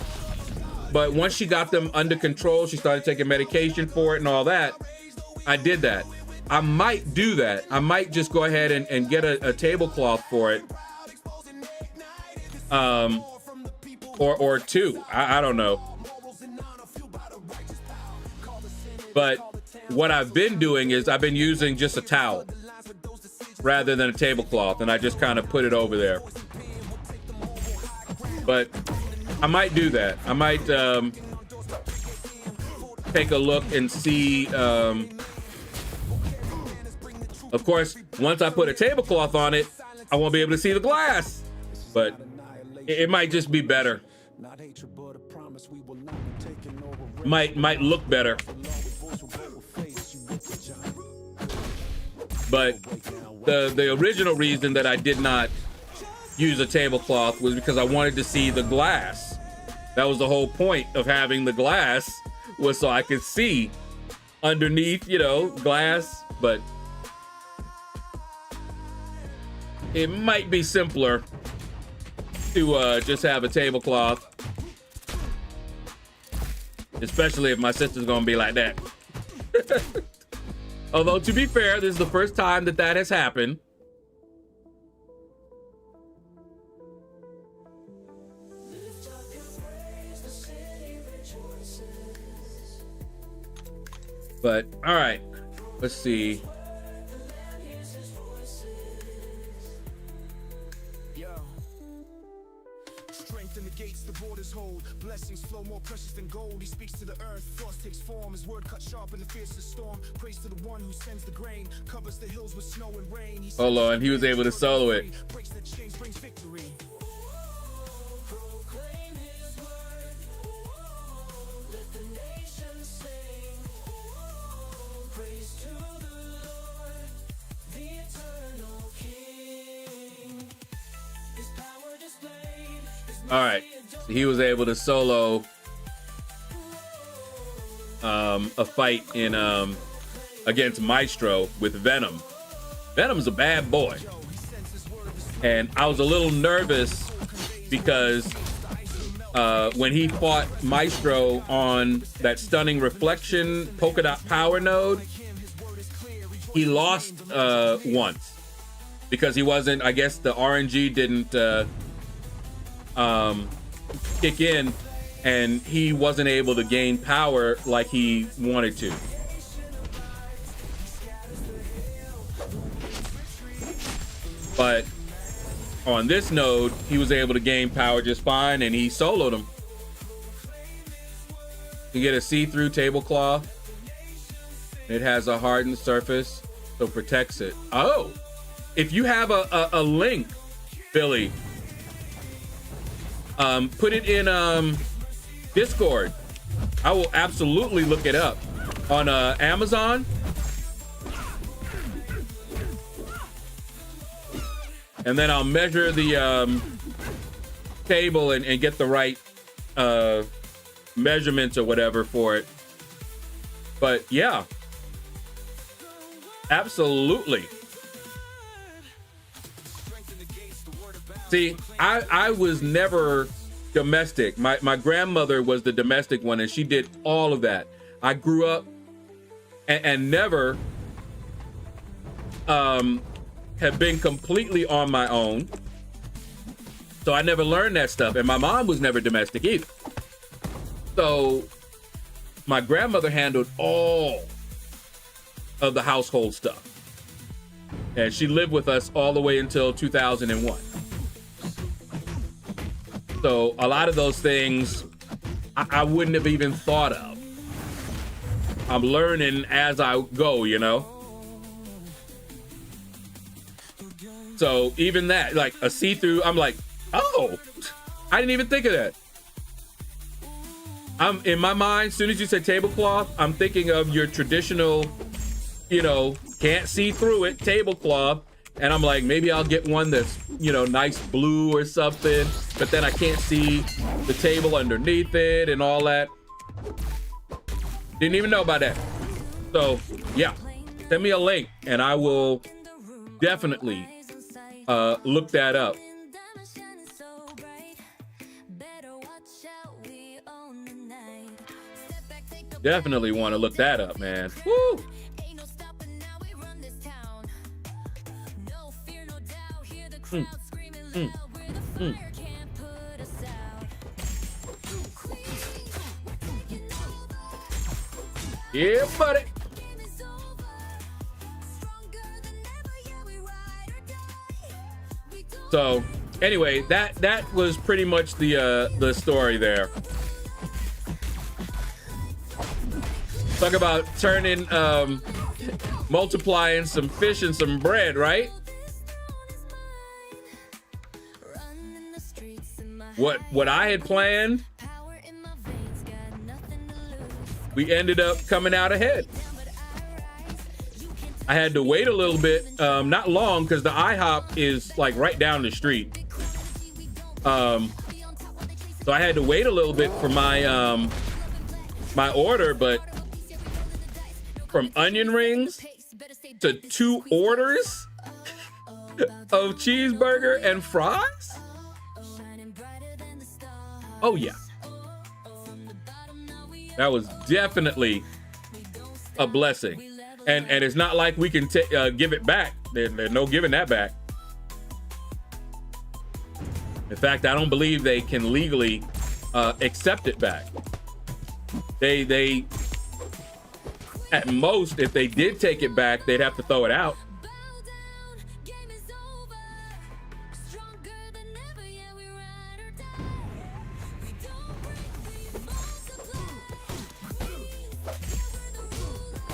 But once she got them under control, she started taking medication for it and all that, I did that. I might do that. I might just go ahead and get a tablecloth for it. Or 2. I don't know. But what I've been doing is I've been using just a towel. rather than a tablecloth, and I just kind of put it over there. But I might do that. I might take a look and see. Of course, once I put a tablecloth on it, I won't be able to see the glass. But it might just be better. Might look better. But the original reason that I did not use a tablecloth was because I wanted to see the glass. That was the whole point of having the glass, was so I could see underneath, you know, glass. But it might be simpler to just have a tablecloth, especially if my sister's gonna be like that. Although, to be fair, this is the first time that that has happened. But, all right, let's see. Strengthen the gates, the borders hold. Blessings flow more precious than gold. He speaks to the earth, frost takes form. His word cut sharp in the fiercest storm. Praise to the one who sends the grain, covers the hills with snow and rain. Hold on, he was able to solo it. Breaks the chains, brings victory. Proclaim his word. Let the nations sing. Praise to the Lord, the eternal King. His power displayed. All right, so he was able to solo a fight in against Maestro with Venom. Venom's a bad boy, and I was a little nervous because when he fought Maestro on that stunning reflection polka dot power node, he lost once because he wasn't, I guess the RNG didn't kick in, and he wasn't able to gain power like he wanted to. But on this node, he was able to gain power just fine, and he soloed him. You get a see-through tablecloth. It has a hardened surface, so protects it. Oh, if you have a link, Billy, put it in Discord. I will absolutely look it up on Amazon. And then I'll measure the table and get the right measurements or whatever for it. But yeah, absolutely. See, I was never domestic. My grandmother was the domestic one, and she did all of that. I grew up and never have been completely on my own. So I never learned that stuff. And my mom was never domestic either. So my grandmother handled all of the household stuff. And she lived with us all the way until 2001. So a lot of those things I wouldn't have even thought of. I'm learning as I go, you know? So even that, like a see-through, I'm like, oh, I didn't even think of that. I'm in my mind, as soon as you say tablecloth, I'm thinking of your traditional, you know, can't see through it tablecloth. And I'm like, maybe I'll get one that's, you know, nice blue or something, but then I can't see the table underneath it and all that. Didn't even know about that. So yeah, send me a link and I will definitely look that up. Definitely want to look that up, man. Woo! Yeah, buddy. So anyway, that was pretty much the story there. Talk about turning, multiplying some fish and some bread, right? What I had planned, we ended up coming out ahead. I had to wait a little bit, not long, because the IHOP is like right down the street. So I had to wait a little bit for my my order, but from onion rings to 2 orders of cheeseburger and fries. Oh yeah, that was definitely a blessing, and it's not like we can give it back. There's no giving that back. In fact, I don't believe they can legally accept it back. They at most, if they did take it back, they'd have to throw it out.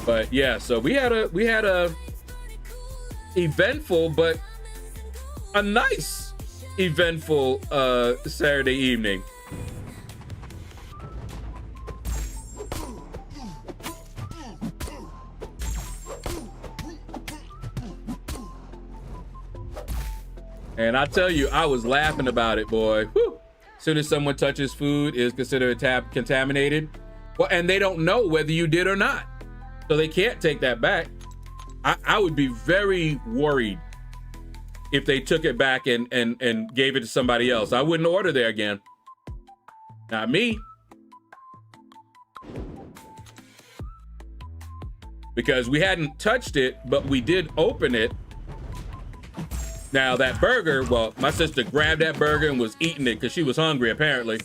But yeah, so we had a eventful, but a nice eventful Saturday evening. And I tell you, I was laughing about it, boy. Whew. As soon as someone touches food, is considered contaminated. Well, and they don't know whether you did or not. So they can't take that back. I would be very worried if they took it back and gave it to somebody else. I wouldn't order there again. Not me. Because we hadn't touched it, but we did open it. Now that burger, well, my sister grabbed that burger and was eating it because she was hungry, apparently.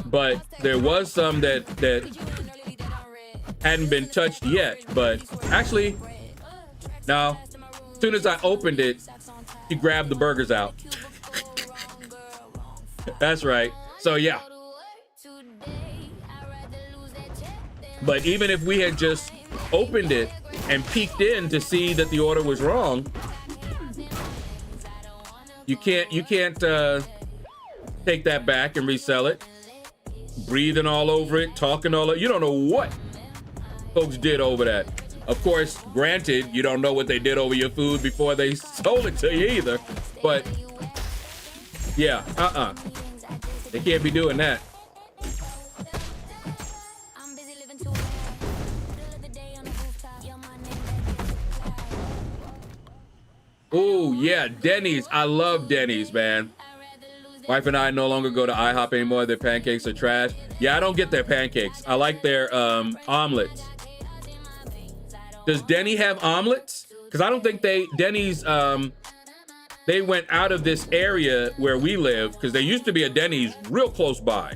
But there was some that hadn't been touched yet. But actually, now, as soon as I opened it, she grabbed the burgers out. That's right. So yeah. But even if we had just opened it and peeked in to see that the order was wrong, you can't take that back and resell it. Breathing all over it, talking all over, you don't know what folks did over that. Of course, granted, you don't know what they did over your food before they sold it to you either. But yeah, they can't be doing that. Oh yeah, Denny's. I love Denny's, man. Wife and I no longer go to IHOP anymore. Their pancakes are trash. Yeah, I don't get their pancakes. I like their omelets. Does Denny have omelets? Because I don't think Denny's, they went out of this area where we live, because there used to be a Denny's real close by.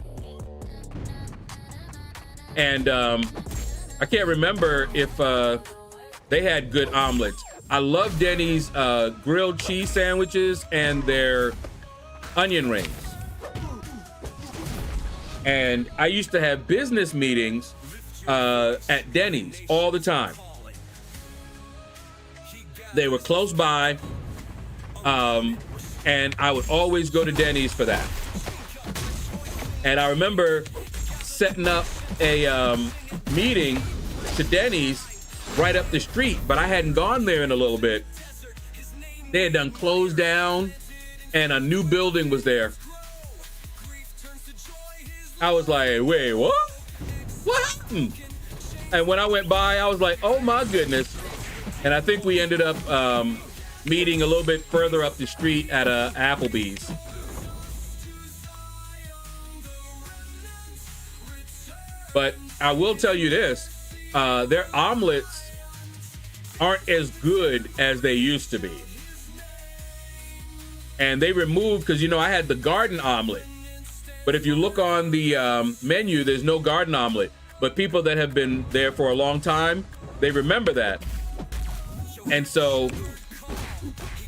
And I can't remember if they had good omelets. I love Denny's grilled cheese sandwiches and their onion rings. And I used to have business meetings at Denny's all the time. They were close by, and I would always go to Denny's for that. And I remember setting up a meeting to Denny's right up the street, but I hadn't gone there in a little bit. They had done closed down, and a new building was there. I was like, wait, what? What happened? And when I went by, I was like, oh my goodness. And I think we ended up meeting a little bit further up the street at Applebee's. But I will tell you this, their omelets aren't as good as they used to be. And they removed, because, you know, I had the garden omelet. But if you look on the menu, there's no garden omelet. But people that have been there for a long time, they remember that. And so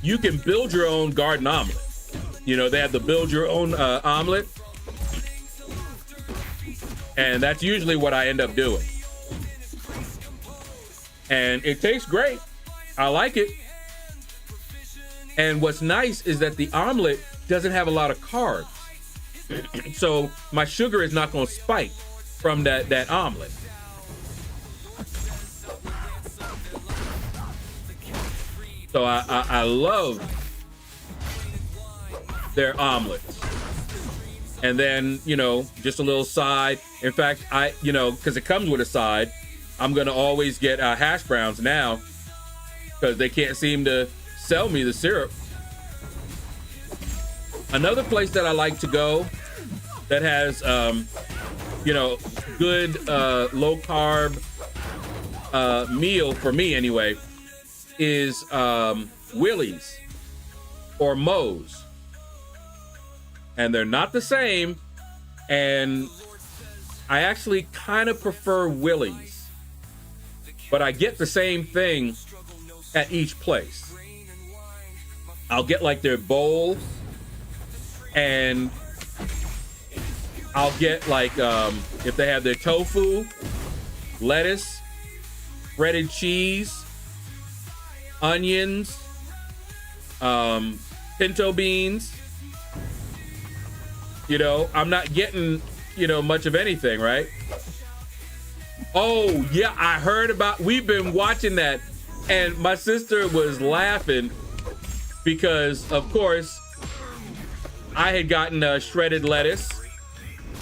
you can build your own garden omelet. You know, they have the build your own omelet. And that's usually what I end up doing. And it tastes great. I like it. And what's nice is that the omelet doesn't have a lot of carbs. So my sugar is not going to spike from that omelet. So I love their omelets. And then, you know, just a little side. In fact, you know, because it comes with a side, I'm going to always get hash browns now because they can't seem to sell me the syrup. Another place that I like to go that has, you know, good low carb meal for me anyway is Willie's or Moe's. And they're not the same. And I actually kind of prefer Willie's, but I get the same thing at each place. I'll get like their bowl, and I'll get like if they have their tofu, lettuce, breaded cheese, onions, pinto beans. You know, I'm not getting, you know, much of anything, right? Oh, yeah, I heard about, we've been watching that, and my sister was laughing because, of course, I had gotten shredded lettuce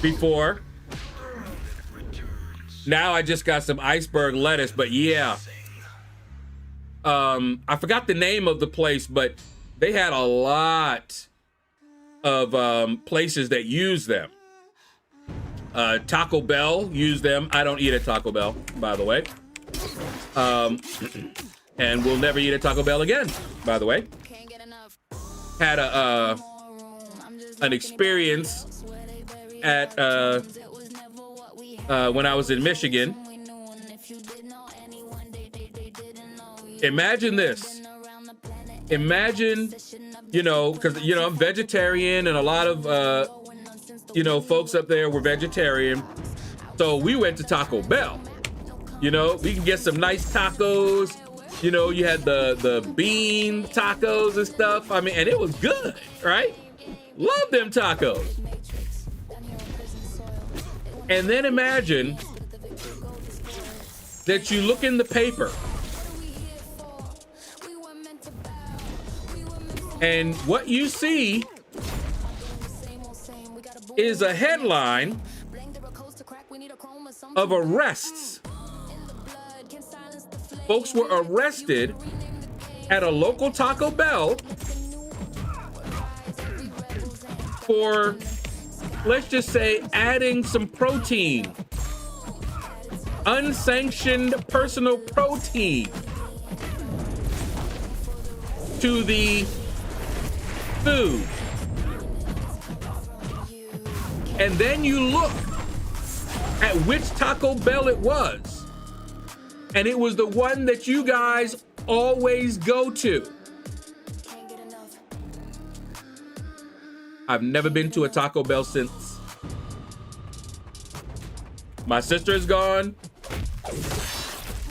before. Now I just got some iceberg lettuce, but yeah. I forgot the name of the place, but they had a lot of places that use them. Taco Bell use them. I don't eat at Taco Bell, by the way. And we'll never eat at Taco Bell again, by the way. Had an experience at when I was in Michigan. Imagine this. Imagine, you know, because, you know, I'm vegetarian and a lot of, you know, folks up there were vegetarian. So we went to Taco Bell. You know, we can get some nice tacos. You know, you had the bean tacos and stuff. I mean, and it was good, right? Love them tacos. And then imagine that you look in the paper and what you see is a headline of arrests. Folks were arrested at a local Taco Bell for, let's just say, adding some protein, unsanctioned personal protein to the food. And then you look at which Taco Bell it was, and it was the one that you guys always go to. I've never been to a Taco Bell since. My sister's gone.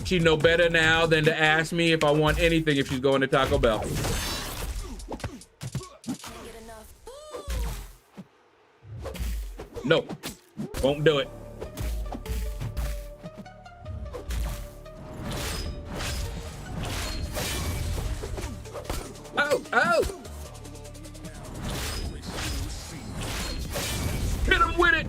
She know better now than to ask me if I want anything if she's going to Taco Bell. No, won't do it. Oh, oh! Hit him with it!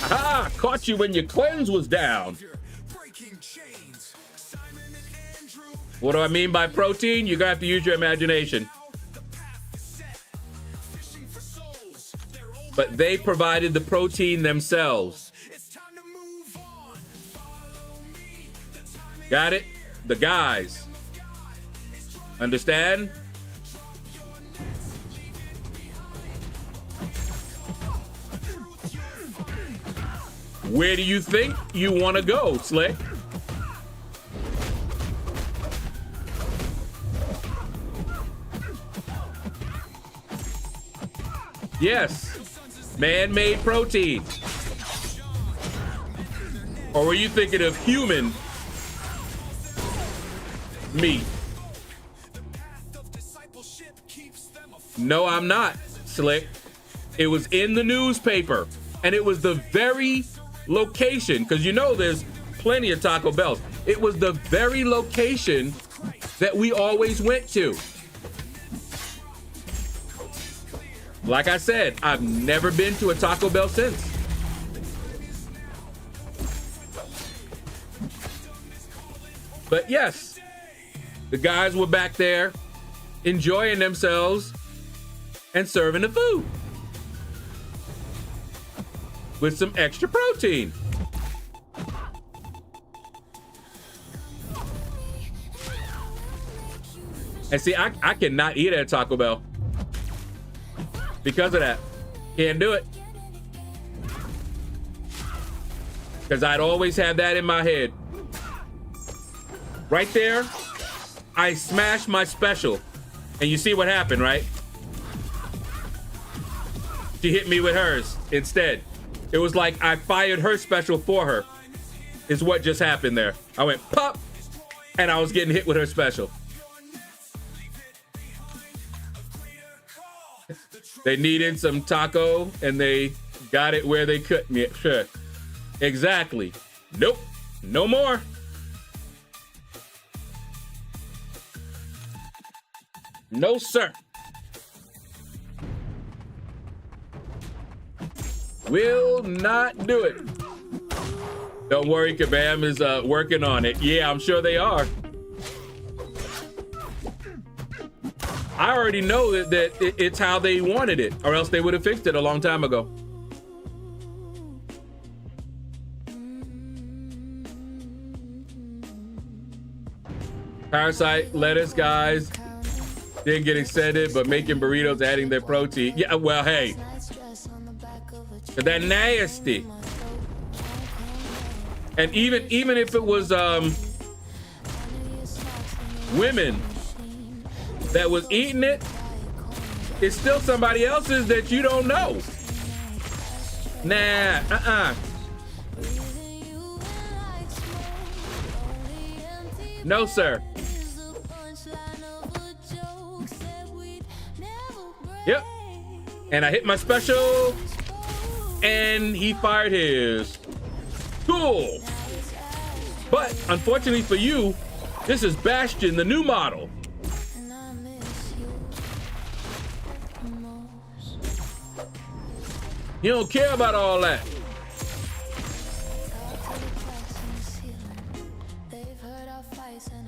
Aha! Caught you when your cleanse was down. What do I mean by protein? You're gonna have to use your imagination. But they provided the protein themselves. Got it? The guys. Understand? Where do you think you want to go, Slick? Yes, man-made protein. Or were you thinking of human meat? No, I'm not, Slick. It was in the newspaper, and it was the very location, because you know there's plenty of Taco Bells. It was the very location that we always went to. Like I said, I've never been to a Taco Bell since. But yes, the guys were back there enjoying themselves and serving the food with some extra protein. And see, I cannot eat at Taco Bell because of that. Can't do it. Because I'd always have that in my head. Right there, I smashed my special. And you see what happened, right? She hit me with hers instead. It was like I fired her special for her, is what just happened there. I went pop, and I was getting hit with her special. They needed some taco, and they got it where they couldn't. Yeah, sure. Exactly. Nope. No more. No, sir. Will not do it. Don't worry, Kabam is working on it. Yeah, I'm sure they are. I already know that it's how they wanted it, or else they would have fixed it a long time ago. Parasite lettuce guys didn't get extended, but making burritos, adding their protein. Yeah, well, hey, they're nasty. And even if it was women that was eating it, it's still somebody else's that you don't know. Nah, No, sir. Yep. And I hit my special, and he fired his. Cool. But unfortunately for you, this is Bastion, the new model. You don't care about all that.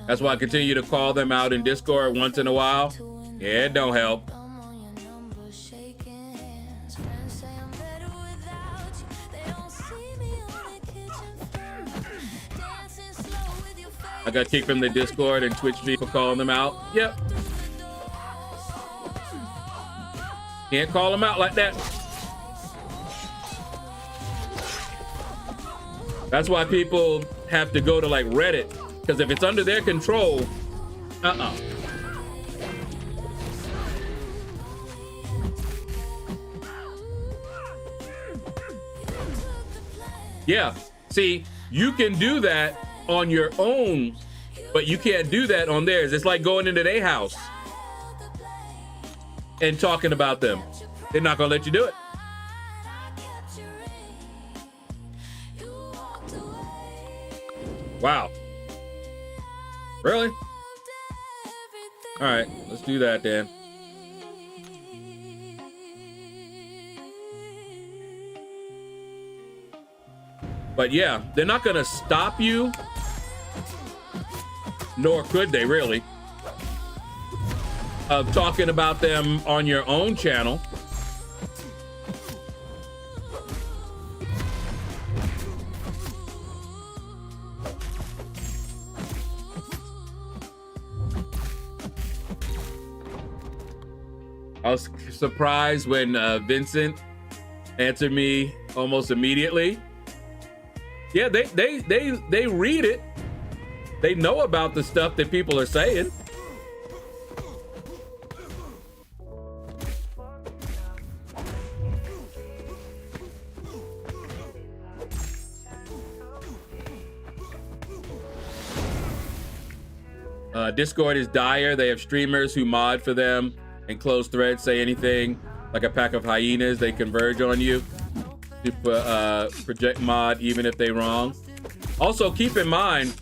That's why I continue to call them out in Discord once in a while. Yeah, it don't help. I got kicked from the Discord and Twitch me for calling them out. Yep. Can't call them out like that. That's why people have to go to like Reddit, because if it's under their control, Yeah, see, you can do that on your own, but you can't do that on theirs. It's like going into their house and talking about them. They're not gonna let you do it. Wow. Really? All right, let's do that then. But yeah, they're not gonna stop you, nor could they really, of talking about them on your own channel. I was surprised when Vincent answered me almost immediately. Yeah, they read it. They know about the stuff that people are saying. Discord is dire. They have streamers who mod for them and close threads say anything. Like a pack of hyenas, they converge on you to project mod even if they wrong. Also, keep in mind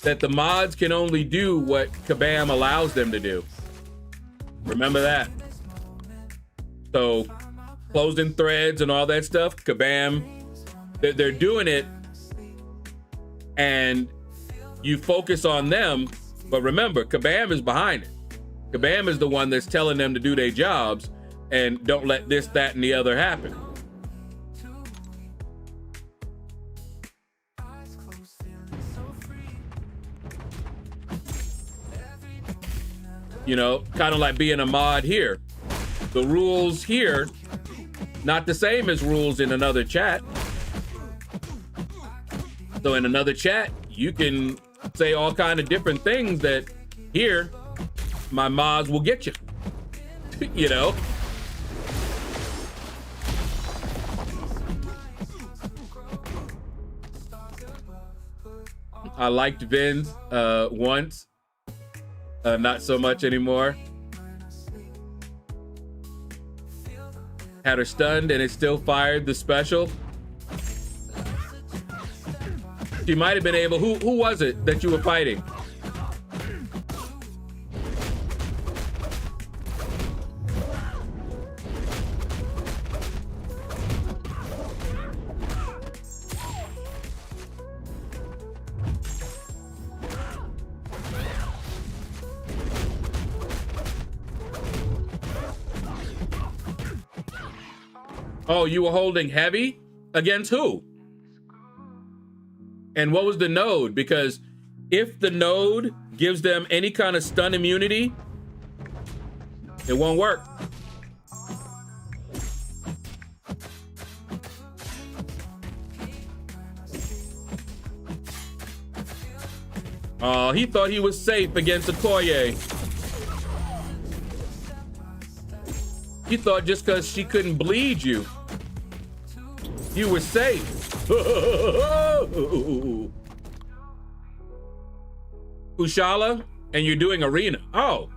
that the mods can only do what Kabam allows them to do. Remember that. So closing threads and all that stuff, Kabam, they're doing it and you focus on them. But remember, Kabam is behind it. Kabam is the one that's telling them to do their jobs and don't let this, that, and the other happen. You know, kind of like being a mod here. The rules here, not the same as rules in another chat. So in another chat, you can say all kind of different things that here my mods will get you. You know, I liked Vin's once, not so much anymore. Had her stunned and it still fired the special. She might have been able. Who was it that you were fighting? Oh, you were holding heavy? Against who? And what was the node? Because if the node gives them any kind of stun immunity, it won't work. Oh, he thought he was safe against Okoye. He thought just because she couldn't bleed you, you were safe. Ushala, and you're doing arena. Oh.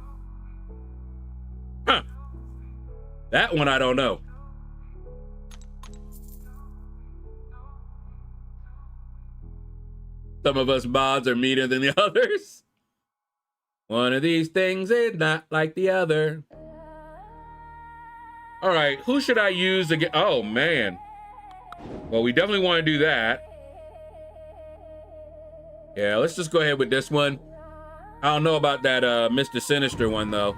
Huh. That one I don't know. Some of us mods are meaner than the others. One of these things is not like the other. All right, who should I use again? Oh, man. Well, we definitely want to do that. Yeah, let's just go ahead with this one. I don't know about that Mr. Sinister one, though.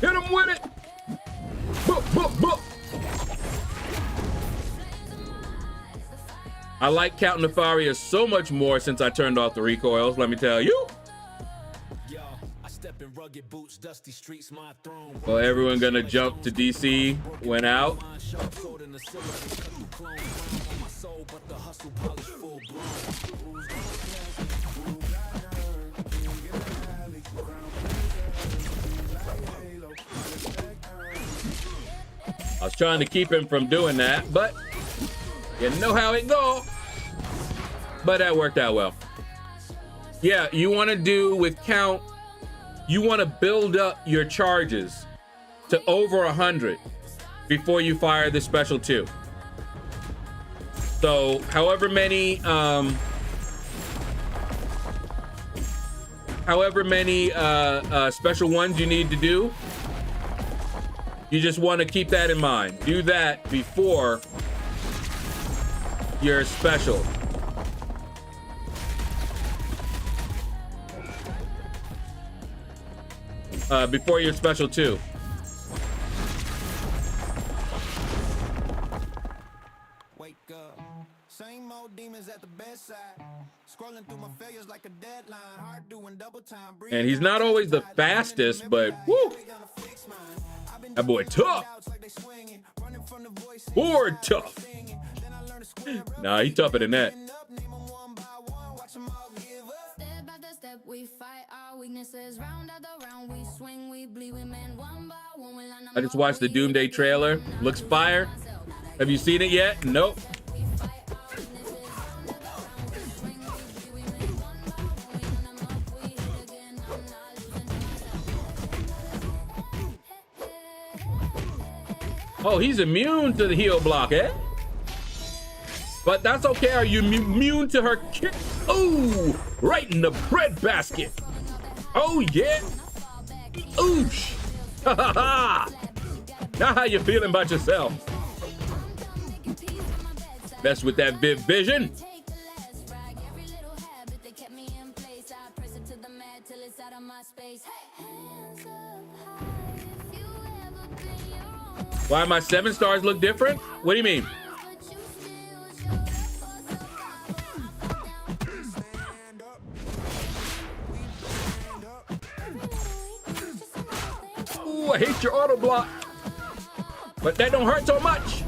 Hit him with it. I like counting Nefaria so much more since I turned off the recoils, let me tell you. Well, everyone gonna jump to DC went out. I was trying to keep him from doing that, but you know how it go. But that worked out well. Yeah, you want to do with count, you want to build up your charges to over 100 before you fire the special 2. So however many special ones you need to do, you just want to keep that in mind. Do that before your special. before your special 2. Wake up. Same old demons at the bedside. Scrolling through my failures like a deadline. Hard doing double time. And he's not always the fastest, but woo, that boy tough. Boy tough. Nah, he tougher than that. I just watched the Doomsday trailer. Looks fire. Have you seen it yet? Nope. Oh, he's immune to the heal block, eh? But that's okay. Are you immune to her kick? Oh, right in the bread basket. Oh, yeah. Oosh. Ha ha ha. Now how you feeling about yourself? Mess with that vision. Why my 7 stars look different? What do you mean? Ooh, I hate your auto block. But that don't hurt so much.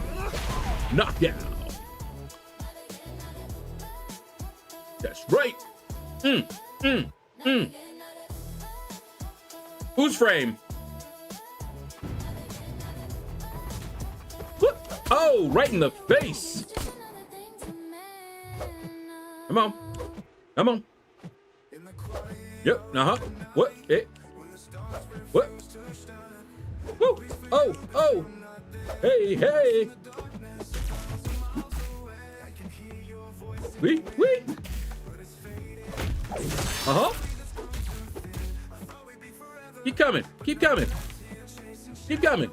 Knockdown. That's right. Whose frame? What? Oh, right in the face. Come on. Come on. Yep. Uh-huh. What? It. What? Woo. Oh, oh. Hey, hey. Wee, wee. Uh-huh. Keep coming. Keep coming. Keep coming.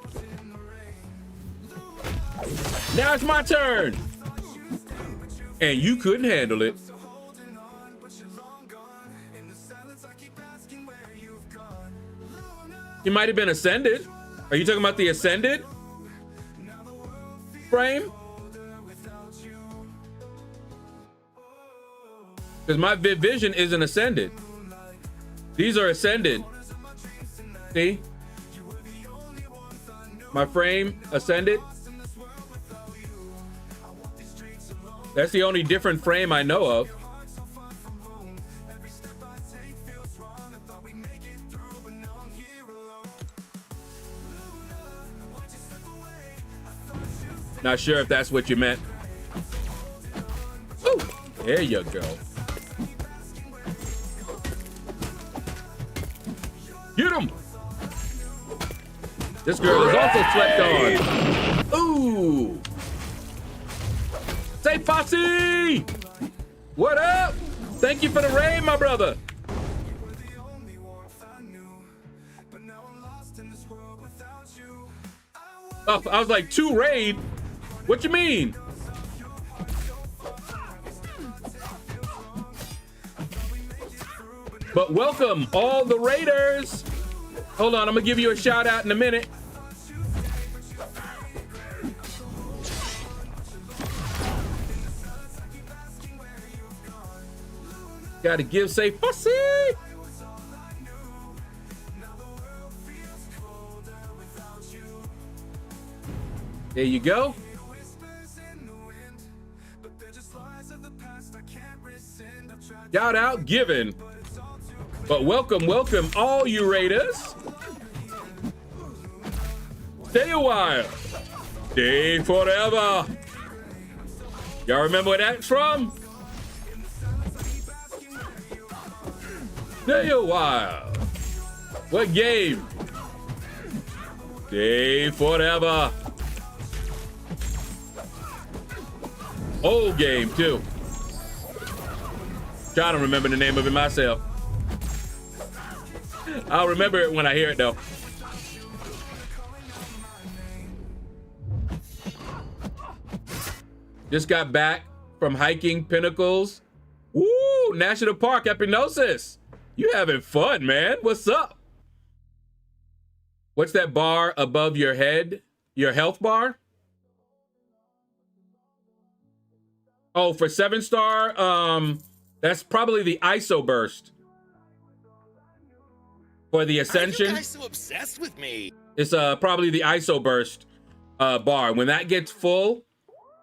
Now it's my turn. And you couldn't handle it. He might have been ascended. Are you talking about the ascended frame? Because my vision isn't ascended. These are ascended. See? My frame ascended. That's the only different frame I know of. Not sure if that's what you meant. Ooh, there you go. Get him! This girl is also slept on. Ooh! Say Fossy! What up? Thank you for the raid, my brother. Oh, I was like, 2 raid? What you mean? But welcome all the raiders. Hold on, I'm gonna give you a shout out in a minute. Gotta give say fussy. There you go. Shout out given. But welcome, welcome all you raiders. Stay a while. Stay forever. Y'all remember where that's from? Stay a while. What game? Stay forever. Old game too. Trying to remember the name of it myself. I'll remember it when I hear it though. Just got back from hiking Pinnacles. Woo! National Park, Epinosis. You having fun, man. What's up? What's that bar above your head? Your health bar? Oh, for 7-star, that's probably the ISO burst. For the Ascension. Are you guys so obsessed with me? It's probably the ISO burst bar. When that gets full,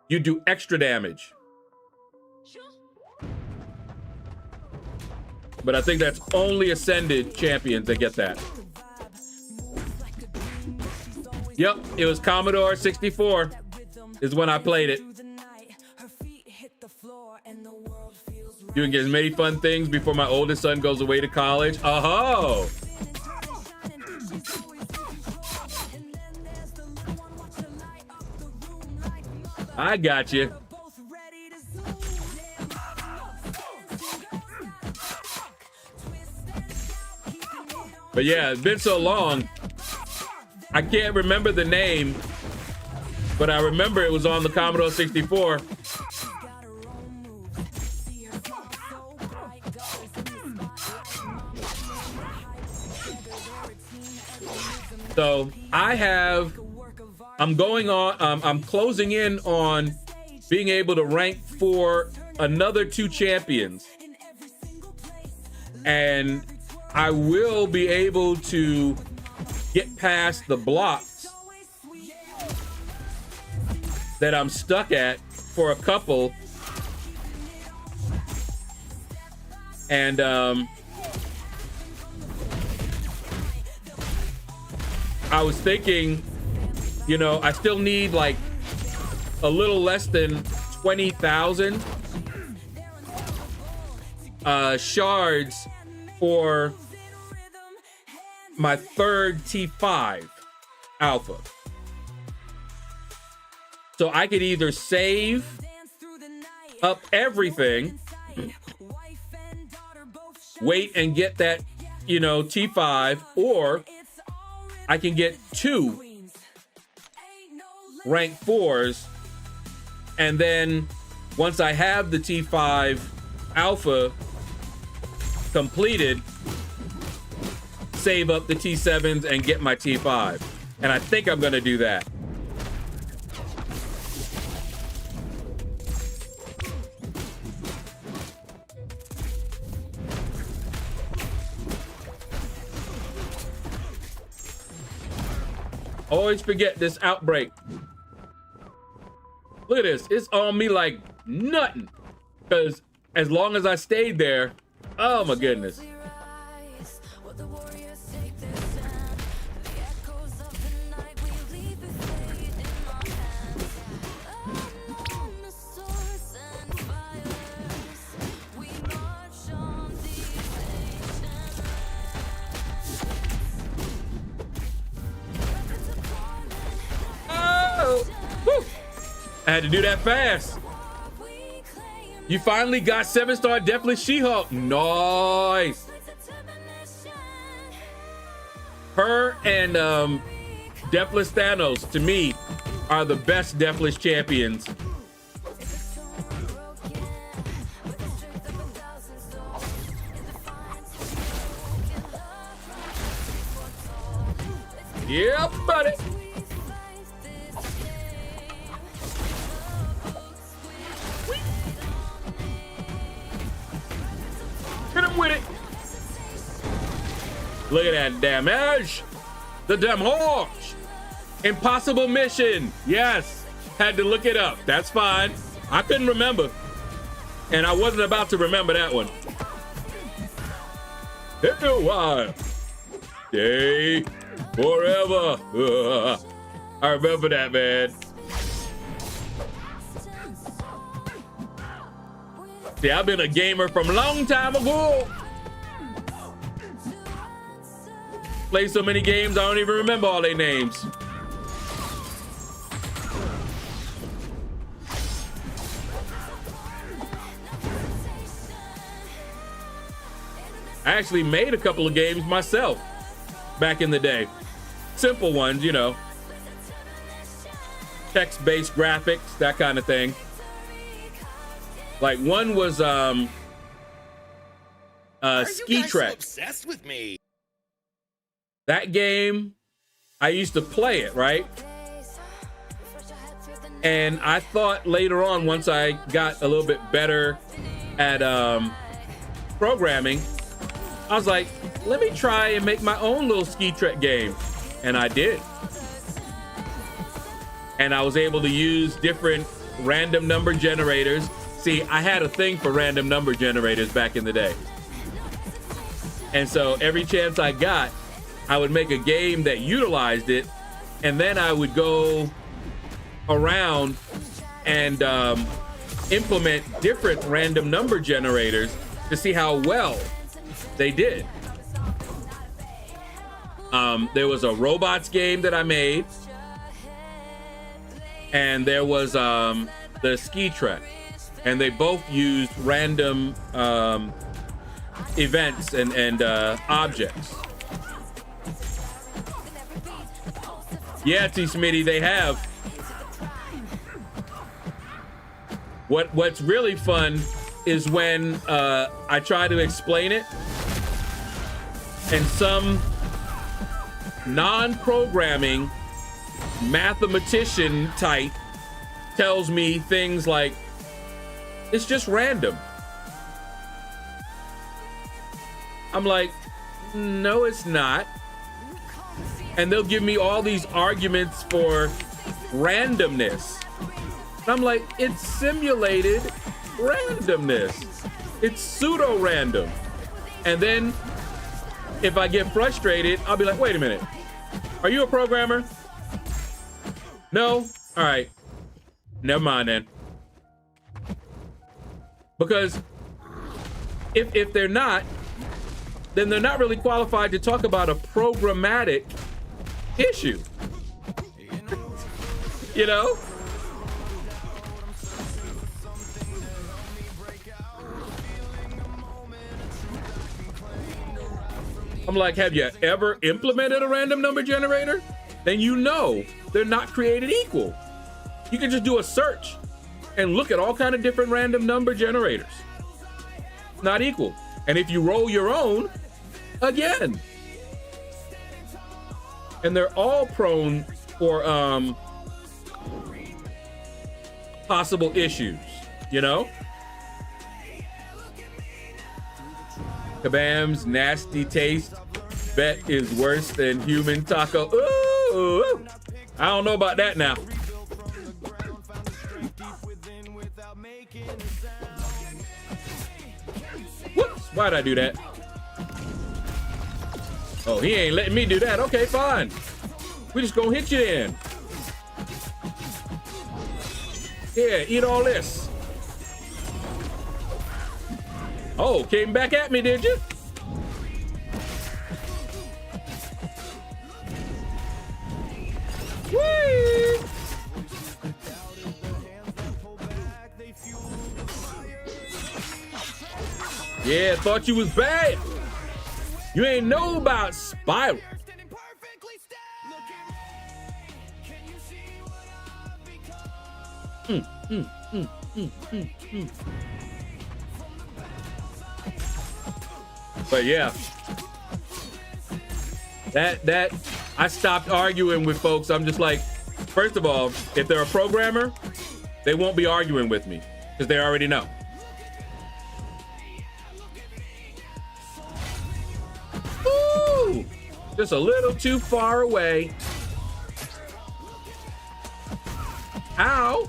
you do extra damage. But I think that's only Ascended champions that get that. Yep, it was Commodore 64 is when I played it. You can get as many fun things before my oldest son goes away to college. Oh! I got you. But yeah, it's been so long. I can't remember the name, but I remember it was on the Commodore 64. So I'm closing in on being able to rank for another 2 champions. And I will be able to get past the blocks that I'm stuck at for a couple. And I was thinking, you know, I still need like a little less than 20,000 shards for my 3rd T5 alpha. So I could either save up everything, wait and get that, you know, T5, or I can get 2 rank 4s, and then once I have the T5 alpha completed, save up the T7s and get my T5. And I think I'm gonna do that. Always forget this outbreak. Look at this, it's on me like nothing. Because as long as I stayed there, oh my goodness. I had to do that fast. You finally got 7-star Deathless She-Hulk. Nice. Her and Deathless Thanos, to me, are the best Deathless champions. Yeah, buddy. Hit him with it. Look at that damage. The damage. Impossible mission. Yes. Had to look it up. That's fine. I couldn't remember. And I wasn't about to remember that one. Hit the wire. Stay forever. I remember that, man. See, I've been a gamer from a long time ago. Played so many games, I don't even remember all their names. I actually made a couple of games myself back in the day. Simple ones, you know. Text-based graphics, that kind of thing. Like one was Ski Trek. So obsessed with me? That game I used to play it, right? And I thought later on, once I got a little bit better at programming, I was like, let me try and make my own little ski trek game. And I did. And I was able to use different random number generators. See, I had a thing for random number generators back in the day. And so every chance I got, I would make a game that utilized it. And then I would go around and implement different random number generators to see how well they did. There was a robots game that I made, and there was the ski trek, and they both used random events and objects. Yeah, T. Smitty, they have. What's really fun is when I try to explain it, and some non-programming mathematician type tells me things like, it's just random. I'm like, no, it's not. And they'll give me all these arguments for randomness. And I'm like, it's simulated randomness. It's pseudo-random. And then if I get frustrated, I'll be like, wait a minute. Are you a programmer? No? All right. Never mind then. Because if they're not, then they're not really qualified to talk about a programmatic issue. You know? I'm like, have you ever implemented a random number generator? Then you know they're not created equal. You can just do a search and look at all kind of different random number generators. Not equal. And if you roll your own, again. And they're all prone for possible issues, you know? Kabam's nasty taste bet is worse than human taco. Ooh, I don't know about that now. Whoops, why'd I do that? Oh, he ain't letting me do that. Okay, fine. We just gonna hit you in. Yeah, eat all this. Oh, came back at me, did you? Whee! Yeah, thought you was bad. You ain't know about Spiral. But yeah, that I stopped arguing with folks. I'm just like, first of all, if they're a programmer, they won't be arguing with me because they already know. Ooh, just a little too far away. Ow.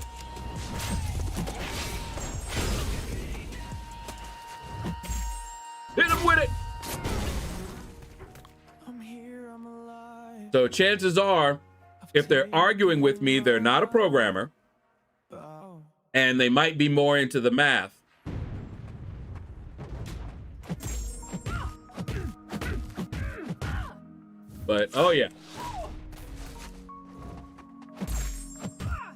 Hit him with it. So chances are, if they're arguing with me, they're not a programmer, and they might be more into the math. But oh yeah.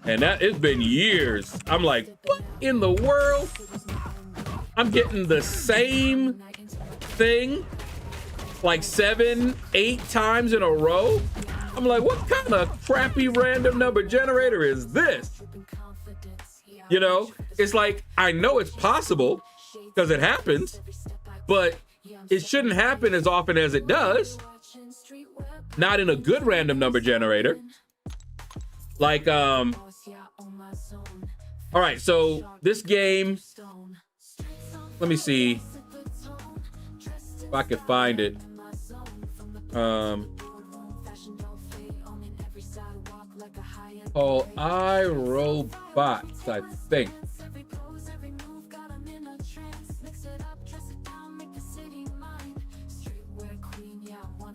And that it's been years. I'm like, what in the world? I'm getting the same thing like 7, 8 times in a row. I'm like, what kind of crappy random number generator is this? You know, it's like, I know it's possible because it happens, but it shouldn't happen as often as it does. not in a good random number generator. Like, all right, so this game, let me see if I can find it. Called iRobots, I think.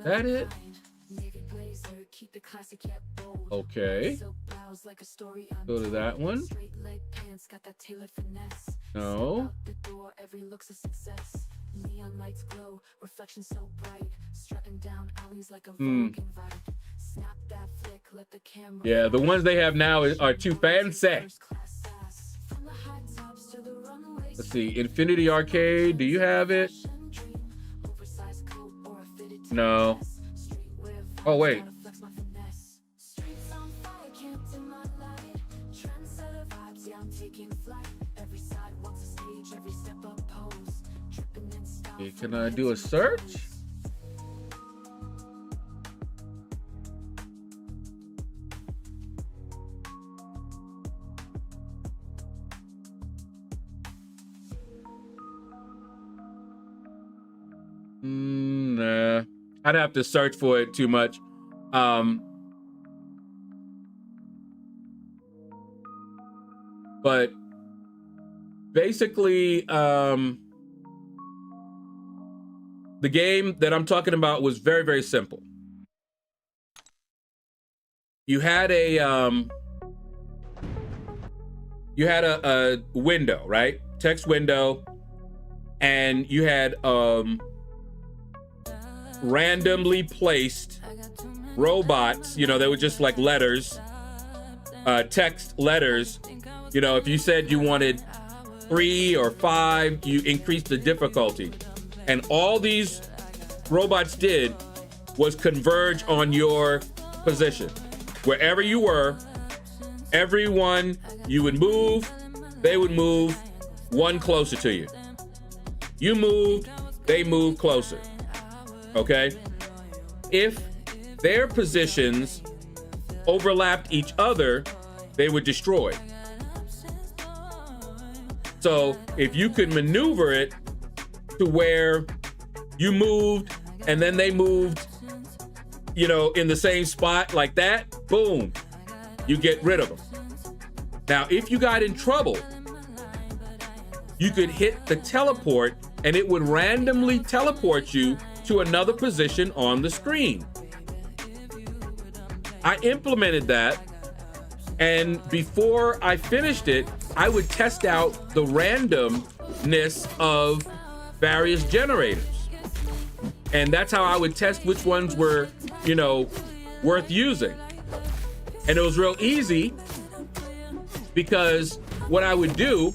That it? Okay. Go to that one. No. Yeah, the ones they have now are too fancy. Let's see, Infinity Arcade, do you have it? No. Oh, wait. Okay, can I do a search? Nah, I'd have to search for it too much. But basically, the game that I'm talking about was very, very simple. You had a window, right? Text window, and you had randomly placed robots, you know, they were just like letters, text letters. You know, if you said you wanted 3 or 5, you increased the difficulty. And all these robots did was converge on your position. Wherever you were, everyone, you would move, they would move one closer to you. You moved, they moved closer. Okay? If their positions overlapped each other, they were destroyed. So if you could maneuver it to where you moved and then they moved, you know, in the same spot like that, boom, you get rid of them. Now, if you got in trouble, you could hit the teleport and it would randomly teleport you to another position on the screen. I implemented that, and before I finished it, I would test out the randomness of various generators. And that's how I would test which ones were, you know, worth using. And it was real easy because what I would do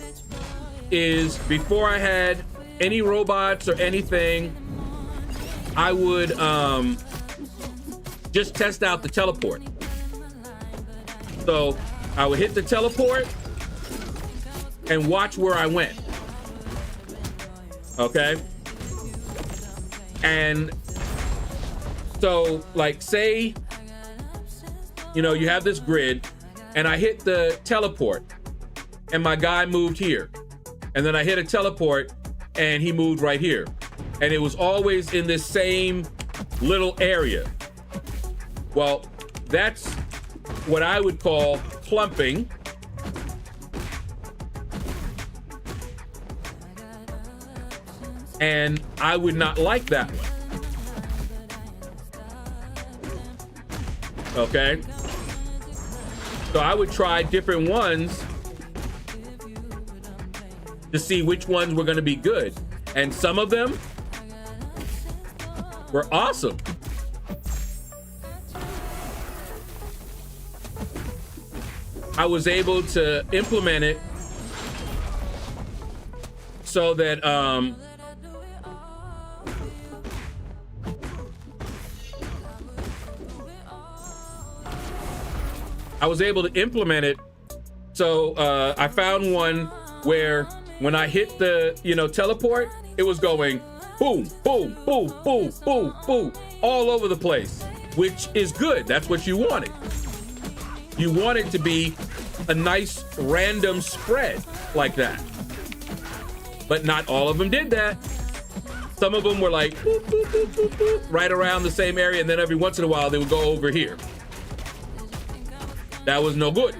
is before I had any robots or anything, I would just test out the teleport. So I would hit the teleport and watch where I went. Okay? And so, like, say, you know, you have this grid and I hit the teleport and my guy moved here. And then I hit a teleport and he moved right here. And it was always in this same little area. Well, that's what I would call clumping. And I would not like that one. Okay? So I would try different ones to see which ones were going to be good. And some of them were awesome. I was able to implement it so that I found one where when I hit the, you know, teleport, it was going boom, boom, boom, boom, boom, boom, all over the place, which is good. That's what you wanted. You want it to be a nice random spread like that. But not all of them did that. Some of them were like boop, boop, boop, boop, boop, right around the same area, and then every once in a while they would go over here. That was no good.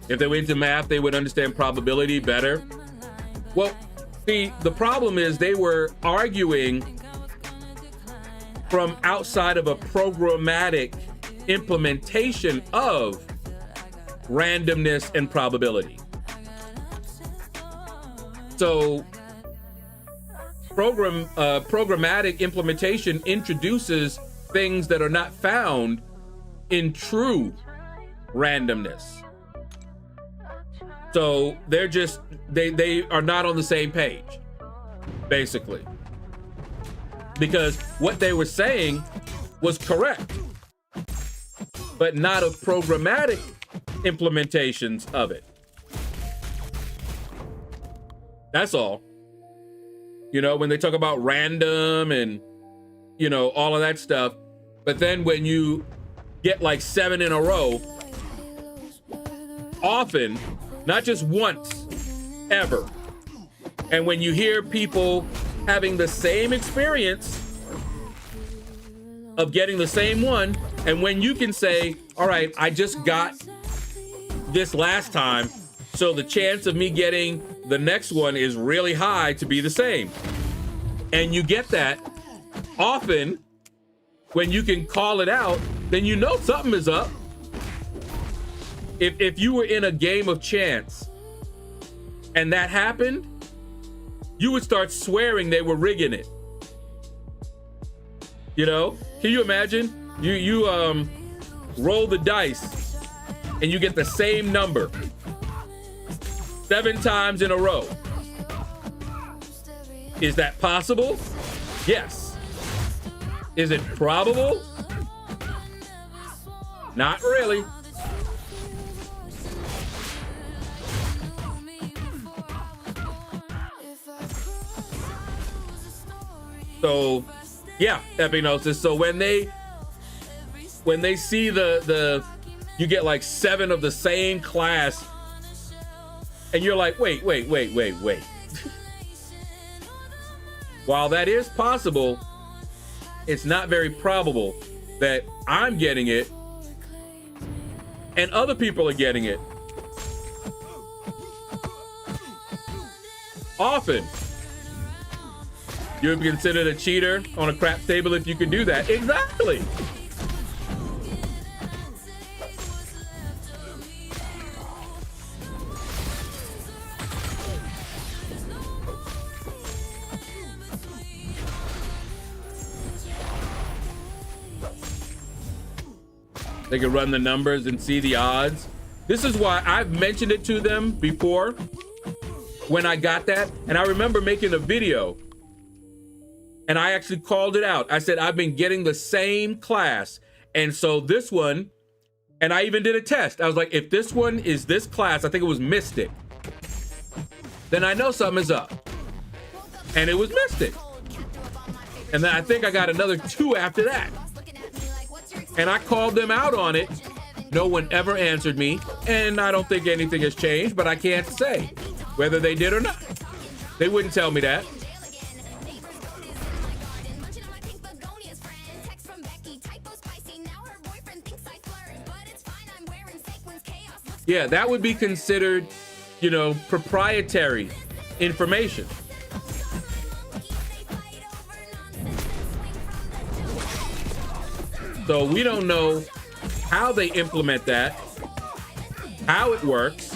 If they went to math, they would understand probability better. Well, see, the problem is they were arguing from outside of a programmatic implementation of randomness and probability. So programmatic implementation introduces things that are not found in true randomness. So they're just, they are not on the same page, basically. Because what they were saying was correct, but not of programmatic implementations of it. That's all. You know, when they talk about random and, you know, all of that stuff. But then when you get like 7 in a row, often, not just once, ever. And when you hear people having the same experience of getting the same one, and when you can say, all right, I just got this last time, so the chance of me getting the next one is really high to be the same. And you get that often when you can call it out, then you know something is up. If you were in a game of chance and that happened, you would start swearing they were rigging it. You know, can you imagine? You roll the dice and you get the same number 7 times in a row. Is that possible? Yes. Is it probable? Not really. So, yeah, epignosis. So when they see the you get like 7 of the same class, and you're like, wait. While that is possible, it's not very probable that I'm getting it and other people are getting it. Often. You would be considered a cheater on a crap table if you could do that. Exactly. They can run the numbers and see the odds. This is why I've mentioned it to them before when I got that. And I remember making a video and I actually called it out. I said, I've been getting the same class. And so this one, and I even did a test. I was like, if this one is this class, I think it was Mystic, then I know something is up. And it was Mystic. And then I think I got another 2 after that. And I called them out on it. No one ever answered me. And I don't think anything has changed, but I can't say whether they did or not. They wouldn't tell me that. Yeah, that would be considered, you know, proprietary information. So we don't know how they implement that, how it works,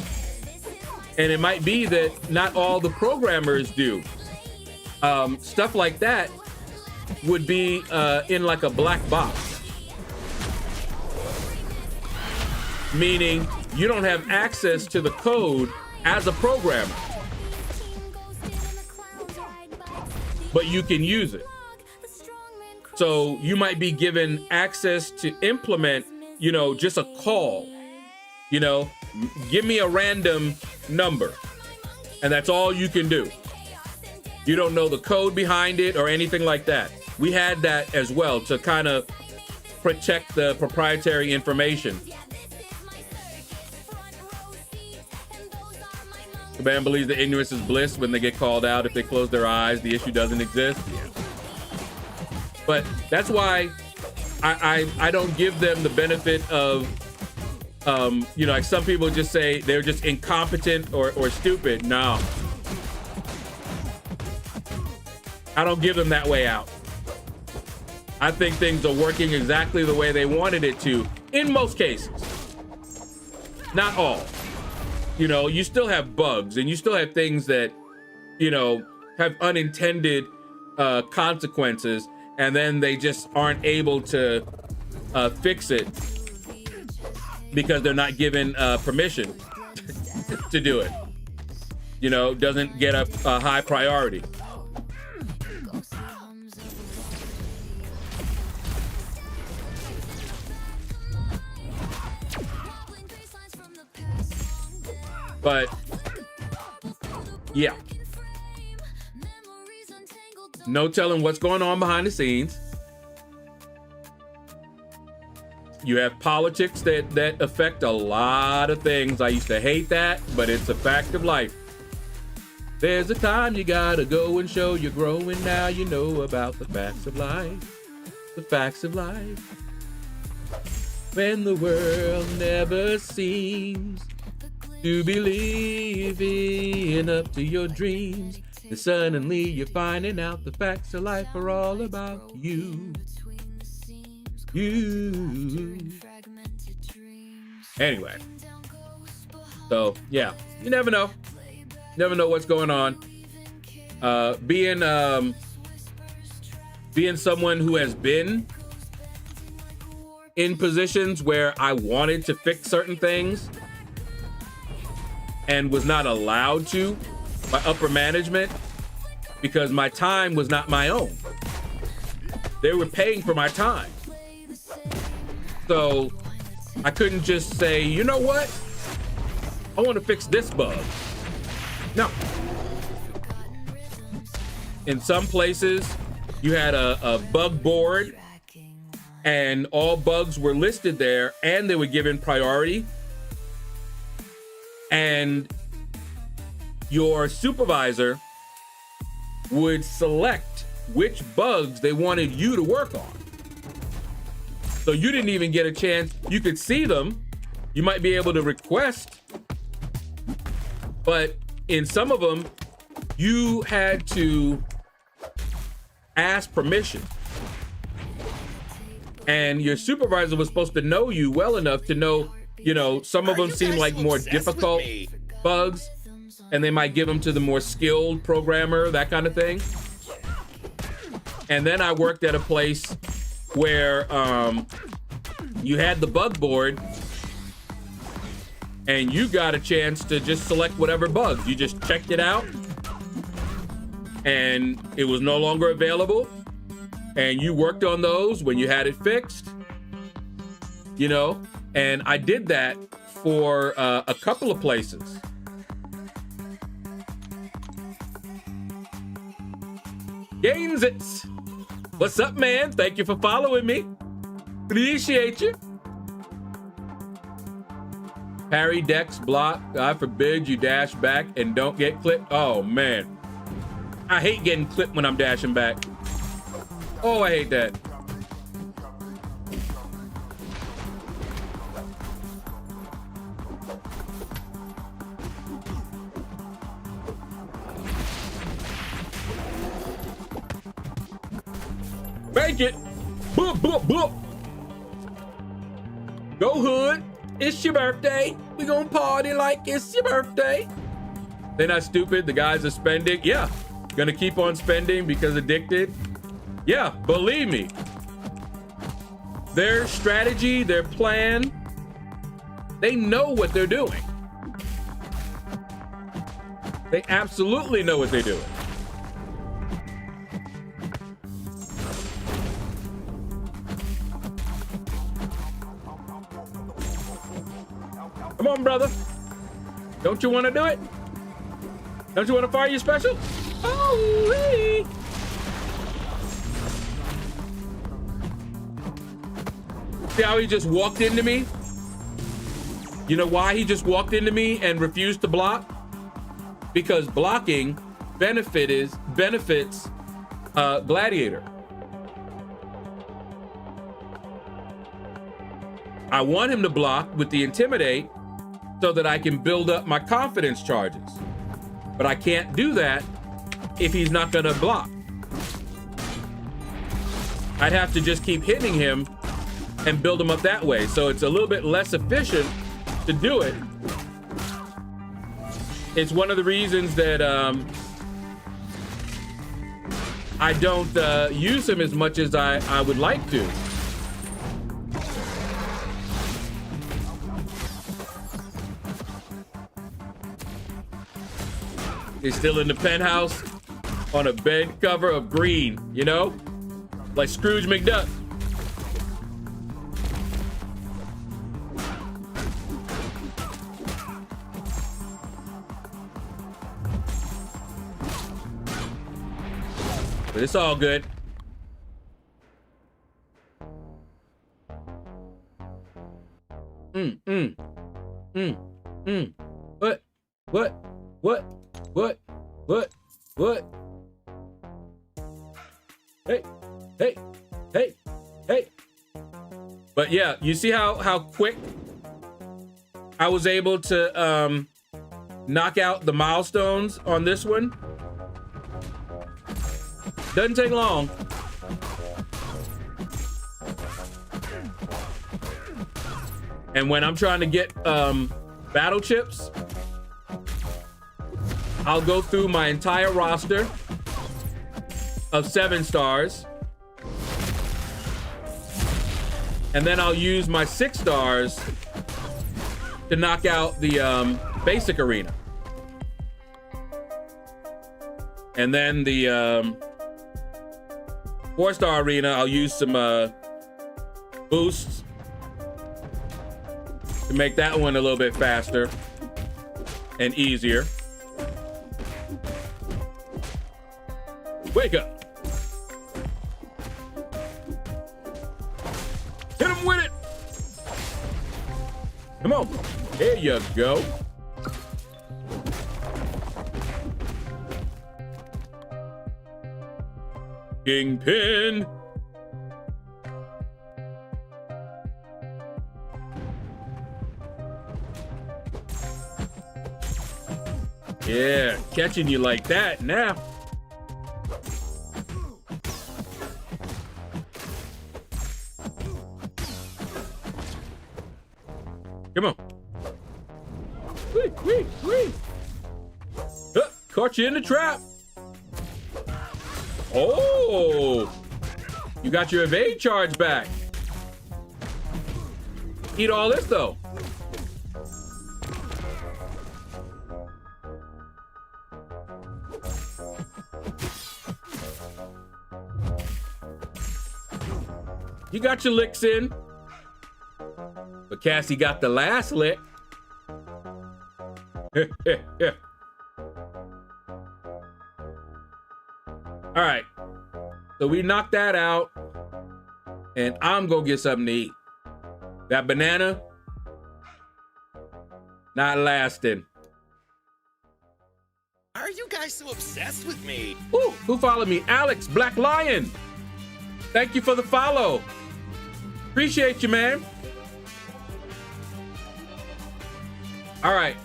and it might be that not all the programmers do. Stuff like that would be in like a black box, meaning you don't have access to the code as a programmer, but you can use it. So you might be given access to implement, you know, just a call, you know, give me a random number, and that's all you can do. You don't know the code behind it or anything like that. We had that as well to kind of protect the proprietary information. The man believes that ignorance is bliss. When they get called out, if they close their eyes, the issue doesn't exist. But that's why I don't give them the benefit of, you know, like some people just say they're just incompetent or stupid. No. I don't give them that way out. I think things are working exactly the way they wanted it to in most cases. Not all. You know, you still have bugs and you still have things that, you know, have unintended consequences, and then they just aren't able to fix it because they're not given permission to do it. You know, doesn't get a high priority. But yeah, no telling what's going on behind the scenes. You have politics that affect a lot of things. I used to hate that, but it's a fact of life. There's a time you gotta go and show you're growing. Now you know about the facts of life. The facts of life. When the world never seems to be living up to your dreams, and suddenly you're finding out the facts of life are all about you. Anyway, so yeah, you never know. Never know what's going on. Being someone who has been in positions where I wanted to fix certain things and was not allowed to by upper management because my time was not my own. They were paying for my time. So I couldn't just say, you know what? I want to fix this bug. No. In some places, you had a bug board and all bugs were listed there and they were given priority. And your supervisor would select which bugs they wanted you to work on. So you didn't even get a chance. You could see them. You might be able to request. But in some of them, you had to ask permission. And your supervisor was supposed to know you well enough to know, you know, some of them seem like more difficult bugs, and they might give them to the more skilled programmer, that kind of thing. And then I worked at a place where you had the bug board and you got a chance to just select whatever bugs. You just checked it out and it was no longer available. And you worked on those when you had it fixed, you know? And I did that for a couple of places. Games it. What's up, man? Thank you for following me. Appreciate you. Parry, Dex, block. God forbid you dash back and don't get clipped. Oh, man. I hate getting clipped when I'm dashing back. Oh, I hate that. Bank it. Boop, boop, boop. Go hood. It's your birthday. We gonna party like it's your birthday. They're not stupid. The guys are spending. Yeah. Gonna keep on spending because addicted. Yeah, believe me. Their strategy, their plan, they know what they're doing. They absolutely know what they're doing. Come on, brother. Don't you want to do it? Don't you want to fire your special? Oh, see how he just walked into me? You know why he just walked into me and refused to block? Because blocking benefits Gladiator. I want him to block with the Intimidate so that I can build up my confidence charges. But I can't do that if he's not gonna block. I'd have to just keep hitting him and build him up that way. So it's a little bit less efficient to do it. It's one of the reasons that I don't use him as much as I would like to. He's still in the penthouse on a bed cover of green, you know? Like Scrooge McDuck. But it's all good. What? Hey. But yeah, you see how quick I was able to knock out the milestones on this one? Doesn't take long. And when I'm trying to get battle chips, I'll go through my entire roster of 7 stars. And then I'll use my 6 stars to knock out the basic arena. And then the 4-star arena, I'll use some boosts to make that one a little bit faster and easier. Wake up. Hit him with it. Come on. There you go. Kingpin. Yeah, catching you like that now. Come on. Wee. Caught you in the trap. Oh, you got your evade charge back. Eat all this though. You got your licks in. But Cassie got the last lick. All right. So we knocked that out. And I'm gonna get something to eat. That banana, not lasting. Why are you guys so obsessed with me? Ooh, who followed me? Alex, Black Lion. Thank you for the follow. Appreciate you, man. All right.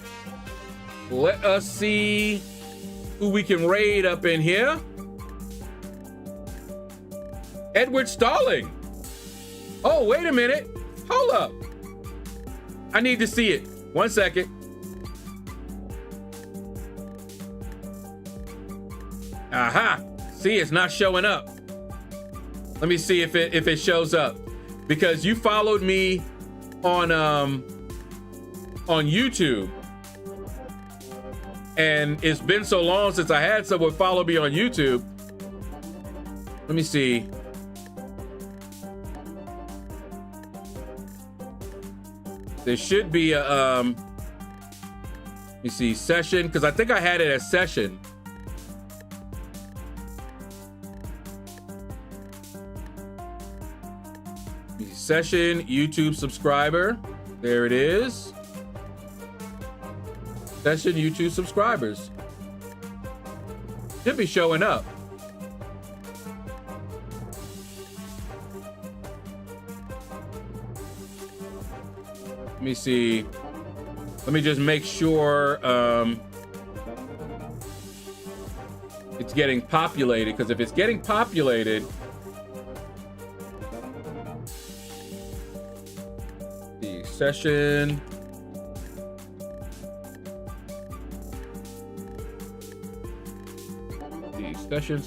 Let us see who we can raid up in here. Edward Stalling. Oh, wait a minute. Hold up. I need to see it. 1 second. Aha. See, it's not showing up. Let me see if it shows up. Because you followed me on YouTube. And it's been so long since I had someone follow me on YouTube. Let me see. There should be a let me see, session, because I think I had it as session. Session YouTube subscriber. There it is. Session YouTube subscribers. Should be showing up. Let me see. Let me just make sure it's getting populated, because if it's getting populated, the session. Session.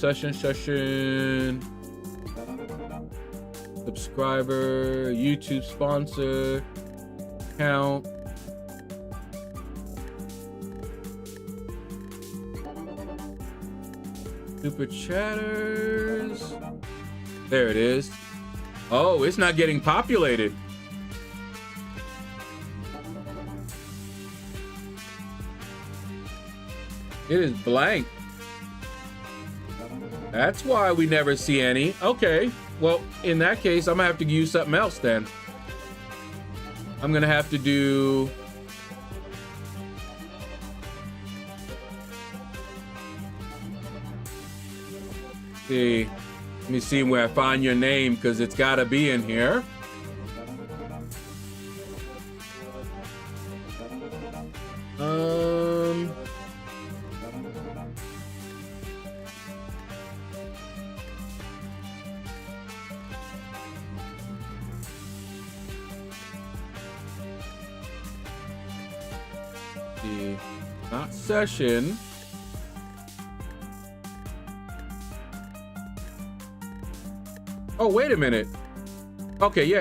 Subscriber, YouTube sponsor, count. Super chatters. There it is. Oh, it's not getting populated. It is blank. That's why we never see any. Okay, well, in that case, I'm gonna have to use something else then. I'm gonna have to do... See, let me see where I find your name, because it's gotta be in here. Not session. Oh, wait a minute. Okay, yeah,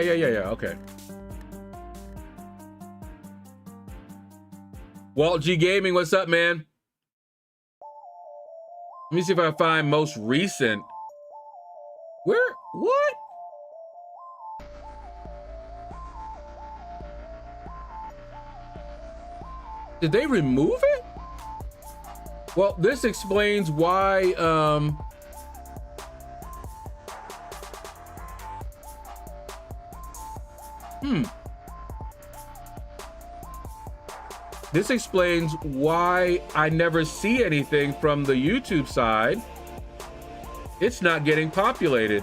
okay. Walt G Gaming, what's up, man? Let me see if I can find most recent. Where? What? Did they remove it? Well, this explains why This explains why I never see anything from the YouTube side. It's not getting populated.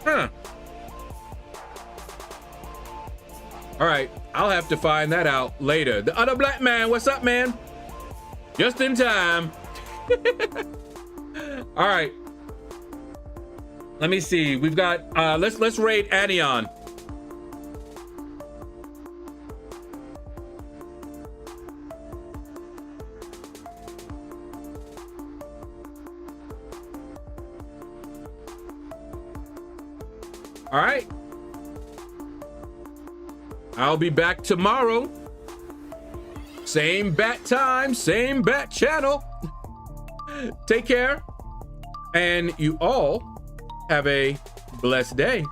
Huh. All right, I'll have to find that out later. The other black man, what's up, man? Just in time. All right. Let me see. We've got let's raid Anion. All right. I'll be back tomorrow. Same bat time, same bat channel. Take care. And you all have a blessed day.